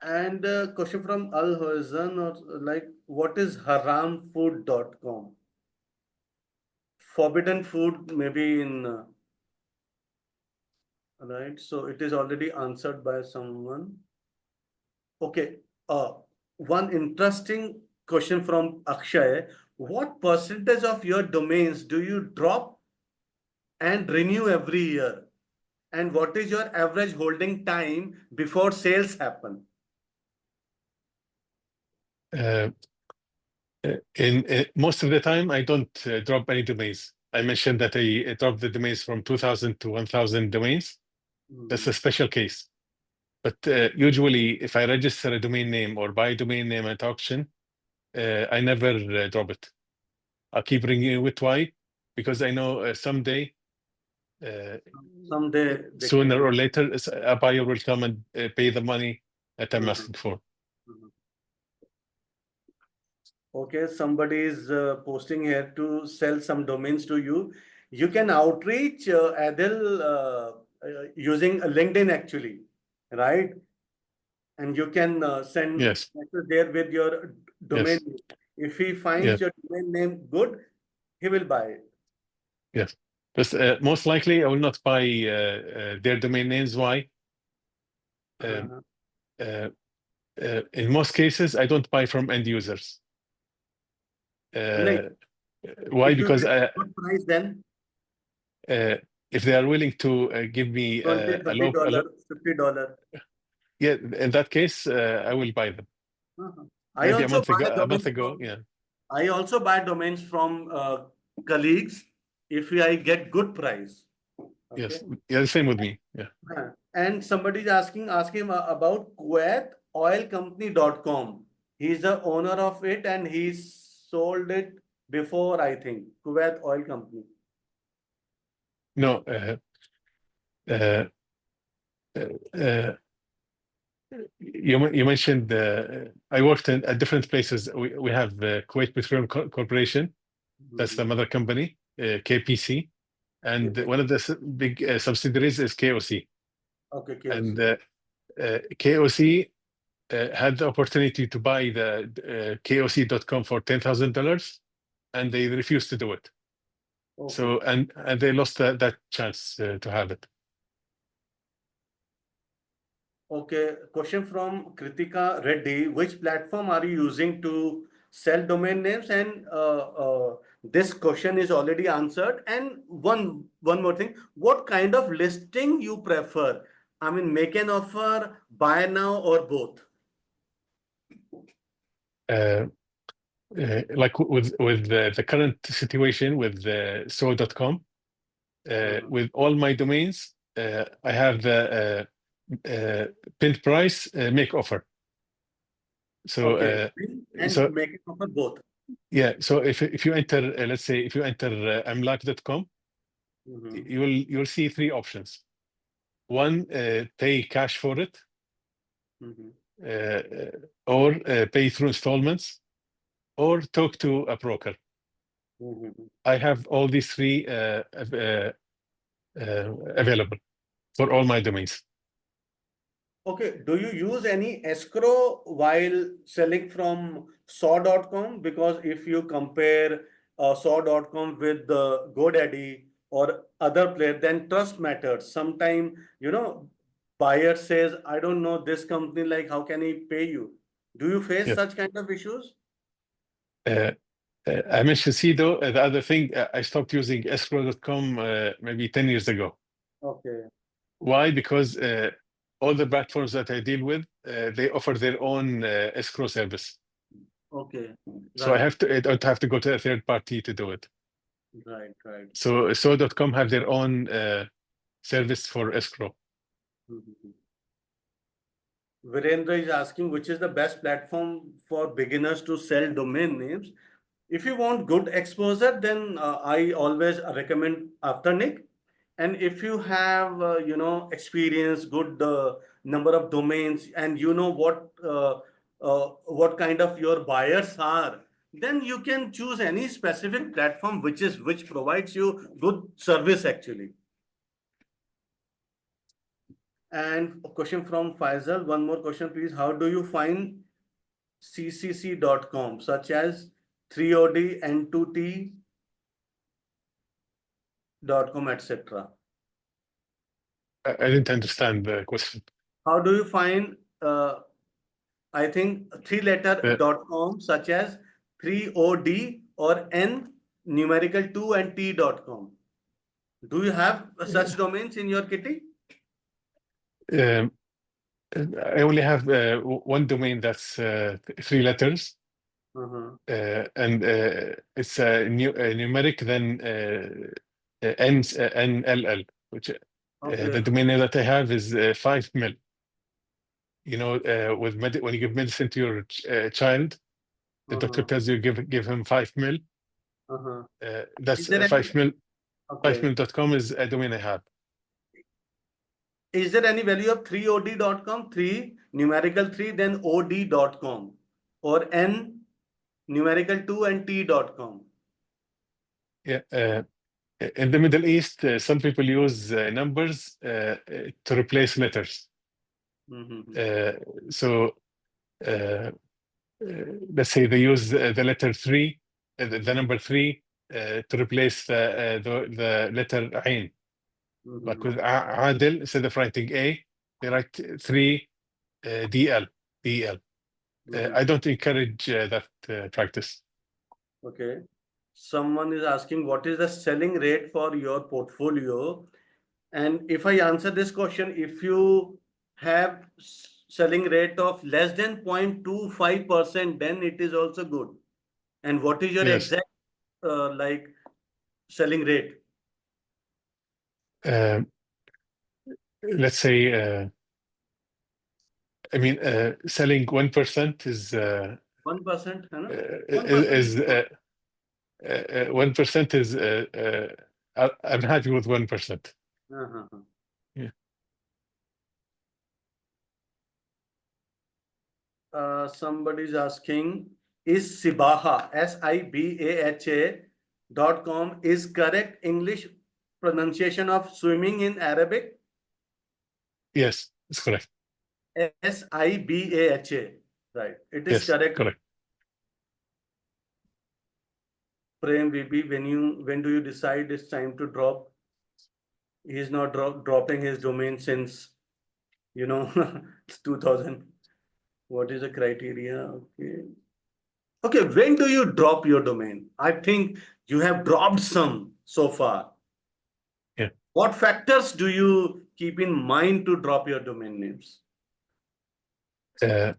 And question from Al Horizon, or like, what is haramfood.com? Forbidden food, maybe in right. So it is already answered by someone. Okay. One interesting question from Akshay. What percentage of your domains do you drop and renew every year? And what is your average holding time before sales happen? In most of the time, I don't drop any domains. I mentioned that I dropped the domains from 2,000 to 1,000 domains. That's a special case. But usually, if I register a domain name or buy a domain name at auction, I never drop it. I'll keep renewing it. Why? Because I know someday, Someday sooner or later, a buyer will come and pay the money that I'm Mhm. asking for. Mhm. Okay, somebody is posting here to sell some domains to you. You can outreach Adel using a LinkedIn actually, right? And you can send Yes, message there with your domain yes, name. If he finds yes, your domain name good, he will buy it. yes. But most likely, I will not buy their domain names. Why? Uh-huh. In most cases, I don't buy from end users. Like, Why? if you Because get good price, then if they are willing to give me 20, a low, $30, $50. yeah, in that case, I will buy them. Uh-huh. I Maybe a also month ago, buy domains ago, from yeah, I also buy domains from colleagues if I get good price. Okay. yes, yeah, the same with me. Yeah, And somebody is asking about kuwaitoilcompany.com. He's the owner of it and he sold it before, I think. Kuwait Oil Company. no, uh, uh, you mentioned I worked at different places. We have Kuwait Petroleum Corporation. That's the mother company, KPC, and Okay, one of the big subsidiaries is KOC. okay, And KOC. KOC had the opportunity to buy the KOC.com for $10,000, and they refused to do it. Okay. So and they lost that chance to have it. Okay, question from Kritika Reddy. Which platform are you using to sell domain names? And this question is already answered. And one more thing, what kind of listing you prefer? I mean, make an offer, buy now, or both? Like with the current situation with so.com, with all my domains, I have the pinned price make offer. So Okay, and so make an offer both. yeah, so if you enter let's say if you enter amlak.com, you'll see three options. One, pay cash for it, or pay through installments, or talk to a broker. I have all these three available for all my domains. Okay, do you use any escrow while selling from saw.com? Because if you compare saw.com with the GoDaddy or other player, then trust matters. Sometimes, buyer says, I don't know this company, like how can he pay you? Do you face Yes. such kind of issues? I mentioned Sido. The other thing, I stopped using escrow.com maybe 10 years ago. Okay. Why? Because all the platforms that I deal with, they offer their own escrow service. Okay. So Right. I don't have to go to a third party to do it. Right. Right. So so.com have their own service for escrow. Virendra is asking which is the best platform for beginners to sell domain names. If you want good exposure, then I always recommend Afternic. And if you have, experience, good number of domains, and you know what kind of your buyers are, then you can choose any specific platform which provides you good service actually. And a question from Faisal. One more question, please. How do you find ccc.com such as 3od, n2t.com, etc.? I didn't understand the question. How do you find, I think, 3-letter.com such as 3od or n numerical 2 and t.com? Do you have such domains in your kitty? Um, I only have one domain that's 3 letters, and it's a numeric, then NLL, which the domain name that I have is 5 mil. You know, when you give medicine to your child, the doctor tells you give him 5 mil. That's 5 mil. 5mil.com is a domain I have. Is there any value of 3od.com? 3 numerical 3, then od.com, or n numerical 2 and t.com? Yeah. In the Middle East, some people use numbers to replace letters. So let's say they use the letter 3, the number 3, to replace the letter Ain. Like with Adel, instead of writing A, they write 3 DL. I don't encourage that practice. Okay. Someone is asking, what is the selling rate for your portfolio? And if I answer this question, if you have selling rate of less than 0.25%, then it is also good. And what is your exact selling rate? Let's say, I mean, selling 1% is 1%. 1% is I'm happy with 1%. Yeah. Somebody's asking, is Sibaha, SIBAHA.com is correct English pronunciation of swimming in Arabic? Yes, it's correct. SIBAHA, right? It is correct. Correct. Prem VB, when do you decide it's time to drop? He is not dropping his domain since, it's 2000. What is the criteria? Okay, when do you drop your domain? I think you have dropped some so far. Yeah. What factors do you keep in mind to drop your domain names? I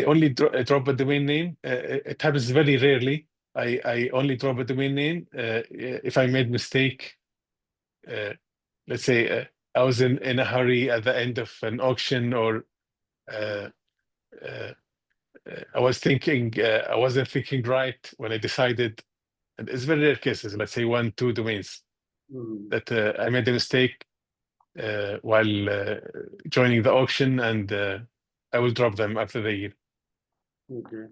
only drop a domain name. It happens very rarely. I only drop a domain name if I made mistake. Let's say I was in a hurry at the end of an auction, or I was thinking I wasn't thinking right when I decided. And it's very rare cases. Let's say 1-2 domains that I made a mistake while joining the auction, and I will drop them after the year. Okay.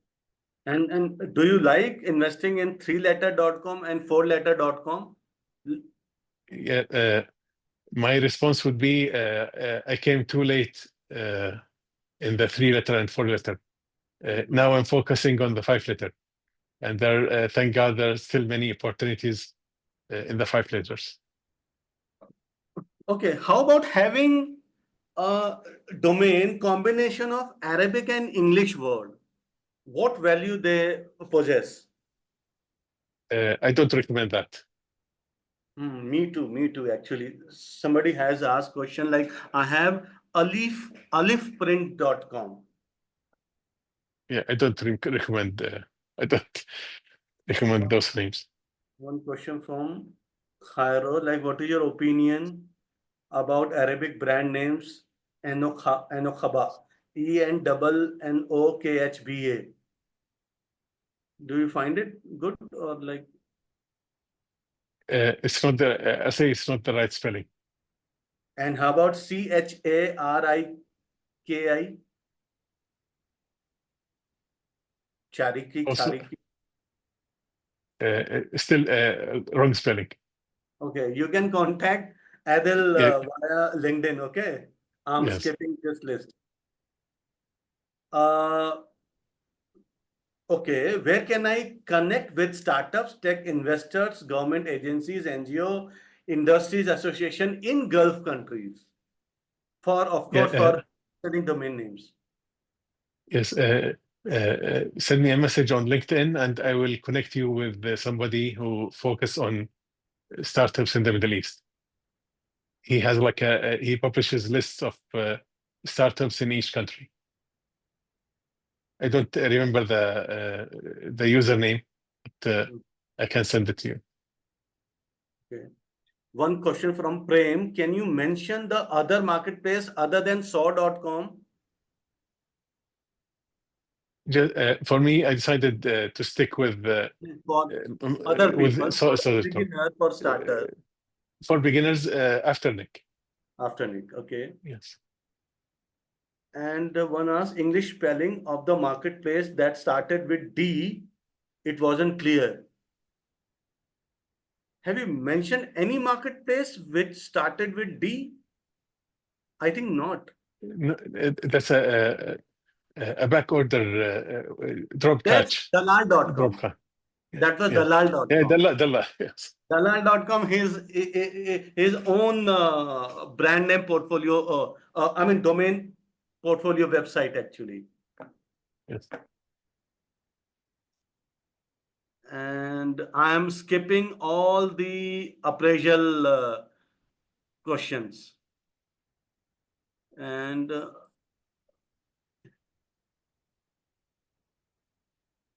And do you like investing in 3-letter.com and 4-letter.com? Yeah. My response would be I came too late in the 3-letter and 4-letter. Now I'm focusing on the 5-letter, and there, thank God, there are still many opportunities in the 5 letters. Okay, how about having a domain combination of Arabic and English word? What value they possess? I don't recommend that. Me too, actually. Somebody has asked question like, I have alifprint.com. Yeah, I don't recommend those names. One question from Khairo, like, what is your opinion about Arabic brand names? Enokhaba, ENNOKHBA. Do you find it good or like? It's not the I say it's not the right spelling. And how about Chariki? Chariki, Also, Chariki. still wrong spelling. Okay, you can contact Adel Yeah, via LinkedIn. Okay, I'm yes. skipping this list. Uh, okay, where can I connect with startups, tech investors, government agencies, NGO, industries association in Gulf countries? For, of Yeah, course, for setting domain names. yes. Send me a message on LinkedIn, and I will connect you with somebody who focus on startups in the Middle East. He has like he publishes lists of startups in each country. I don't remember the username, but I can send it to you. Okay. One question from Prem. Can you mention the other marketplace other than saw.com? For me, I decided to stick with For other people, for so.com. beginner, for starter. For beginners, Afternic. Afternic, okay. Yes. And one asks English spelling of the marketplace that started with D. It wasn't clear. Have you mentioned any marketplace which started with D? I think not. No, that's a back order drop That's catch. Dalal.com. That was Yeah, Dalal.com. Dalla, yes. Dalal.com, his own brand name portfolio, I mean domain portfolio website actually. Yes. And I am skipping all the appraisal questions. And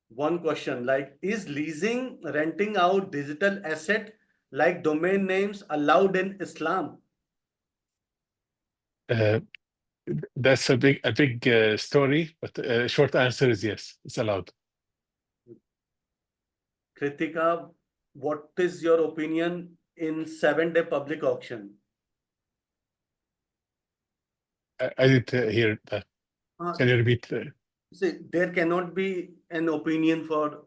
one question like, is leasing, renting out digital asset like domain names allowed in Islam? That's a big story, but short answer is yes, it's allowed. Kritika, what is your opinion in 7-day public auction? I didn't hear that. Can you repeat? See, there cannot be an opinion for,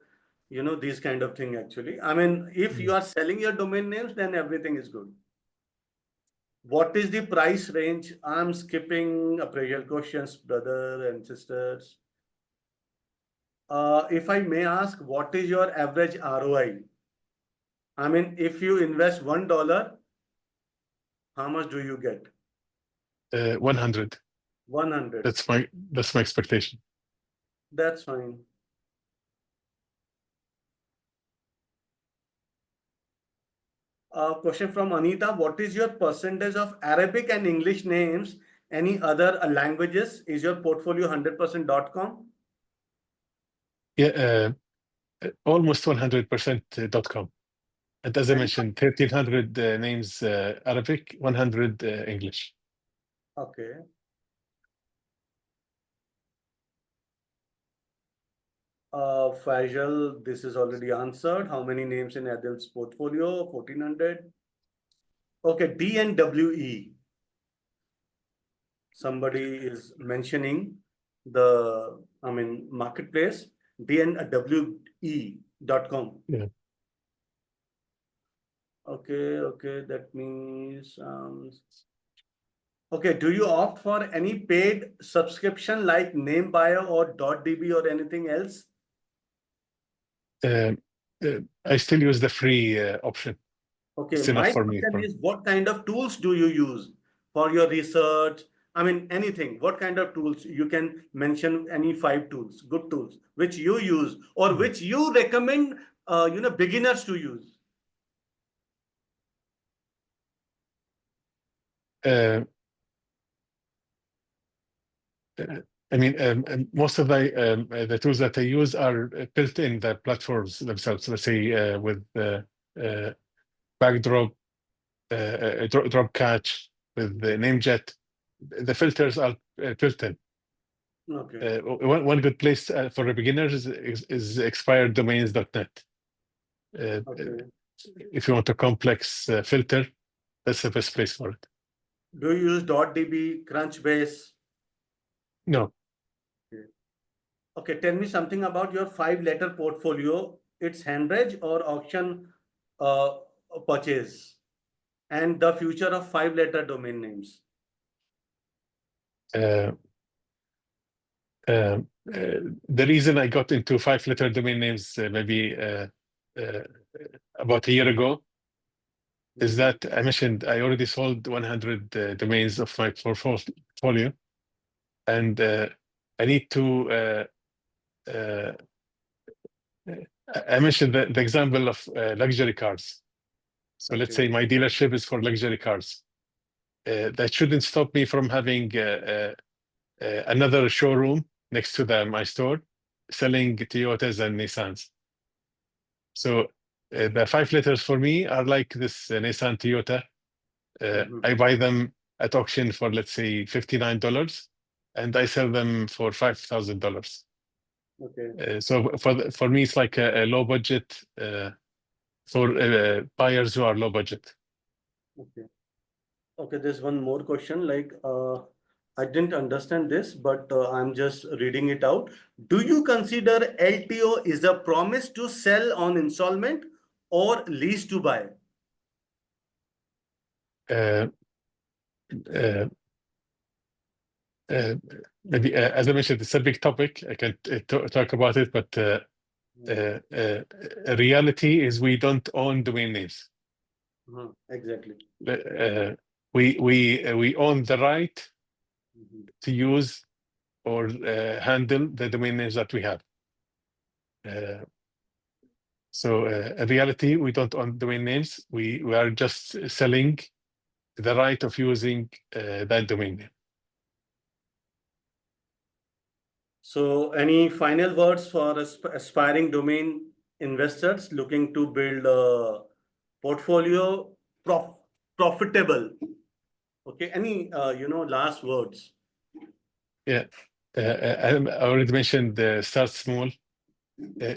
these kind of thing actually. I mean, if you are selling your domain names, then everything is good. What is the price range? I'm skipping appraisal questions, brother and sisters. If I may ask, what is your average ROI? I mean, if you invest $1, how much do you get? 100. 100. That's my expectation. That's fine. Question from Anita. What is your percentage of Arabic and English names? Any other languages? Is your portfolio 100% .com? Yeah, almost 100% .com. And as I mentioned, 1,300 names Arabic, 100 English. Okay. Faisal, this is already answered. How many names in Adel's portfolio? 1,400. Okay, D and WE. Somebody is mentioning the, marketplace, dnwe.com. Yeah. Okay, that means, okay, do you opt for any paid subscription like NameBio or .db or anything else? I still use the free option. Okay, It's enough my for me. question is, what kind of tools do you use for your research? I mean, anything. What kind of tools? You can mention any 5 tools, good tools, which you use or which you recommend, beginners to use. I mean, most of the tools that I use are built in the platforms themselves. Let's say with backdrop, drop catch, with the namejet. The filters are built in. Okay. One good place for the beginners is expireddomains.net. Okay. If you want a complex filter, that's the best place for it. Do you use .db, Crunchbase? No. Okay, tell me something about your 5-letter portfolio. It's Handbridge or auction purchase, and the future of 5-letter domain names. The reason I got into 5-letter domain names maybe about a year ago is that I mentioned I already sold 100 domains of my portfolio, and I need to. I mentioned the example of luxury cars. So let's say my dealership is for luxury cars. That shouldn't stop me from having another showroom next to my store selling Toyotas and Nissans. So the 5 letters for me are like this Nissan Toyota. I buy them at auction for, let's say, $59, and I sell them for $5,000. Okay. So for me, it's like a low budget for buyers who are low budget. Okay. Okay, there's one more question. Like, I didn't understand this, but I'm just reading it out. Do you consider LTO is a promise to sell on installment or lease to buy? Maybe, as I mentioned, it's a big topic. I can talk about it, but reality is we don't own domain names. Exactly. We own the right to use or handle the domain names that we have. So in reality, we don't own domain names. We are just selling the right of using that domain name. So any final words for aspiring domain investors looking to build a portfolio profitable? Okay, any last words? Yeah, I already mentioned start small,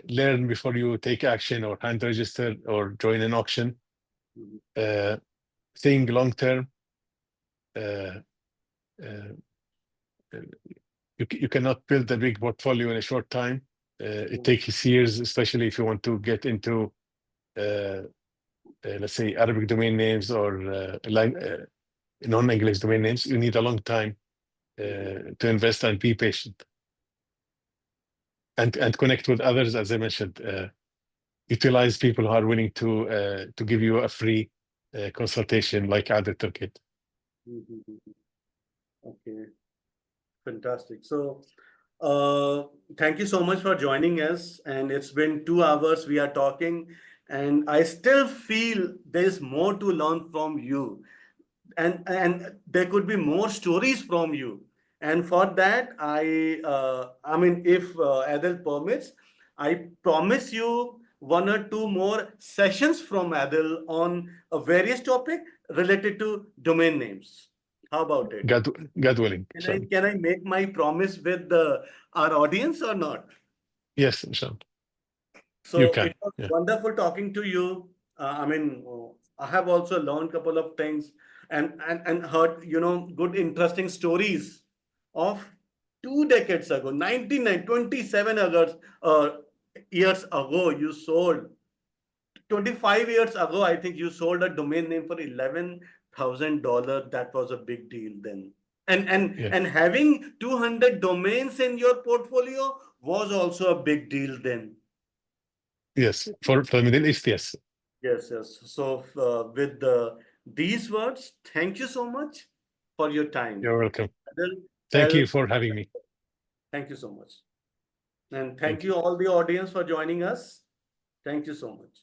learn before you take action or hand register or join an auction. Think long term. You cannot build a big portfolio in a short time. It takes years, especially if you want to get into, let's say, Arabic domain names or non-English domain names. You need a long time to invest and be patient. And connect with others, as I mentioned. Utilize people who are willing to give you a free consultation, like Adel AlTerkait. Okay, fantastic. So, thank you so much for joining us. And it's been 2 hours we are talking, and I still feel there's more to learn from you, and there could be more stories from you. And for that, I mean, if Adel permits, I promise you 1 or 2 more sessions from Adel on a various topic related to domain names. How about it? God willing. Can I make my promise with our audience or not? Yes, inshallah. So You can. it was wonderful talking to you. I mean, I have also learned a couple of things and heard, good, interesting stories of 2 decades ago, 27 years ago, you sold. 25 years ago, I think you sold a domain name for $11,000. That was a big deal then. And having 200 domains in your portfolio was also a big deal then. Yes, for the Middle East, yes. Yes. So with these words, thank you so much for your time. You're welcome. Thank you for having me. Thank you so much. And thank you all the audience for joining us. Thank you so much.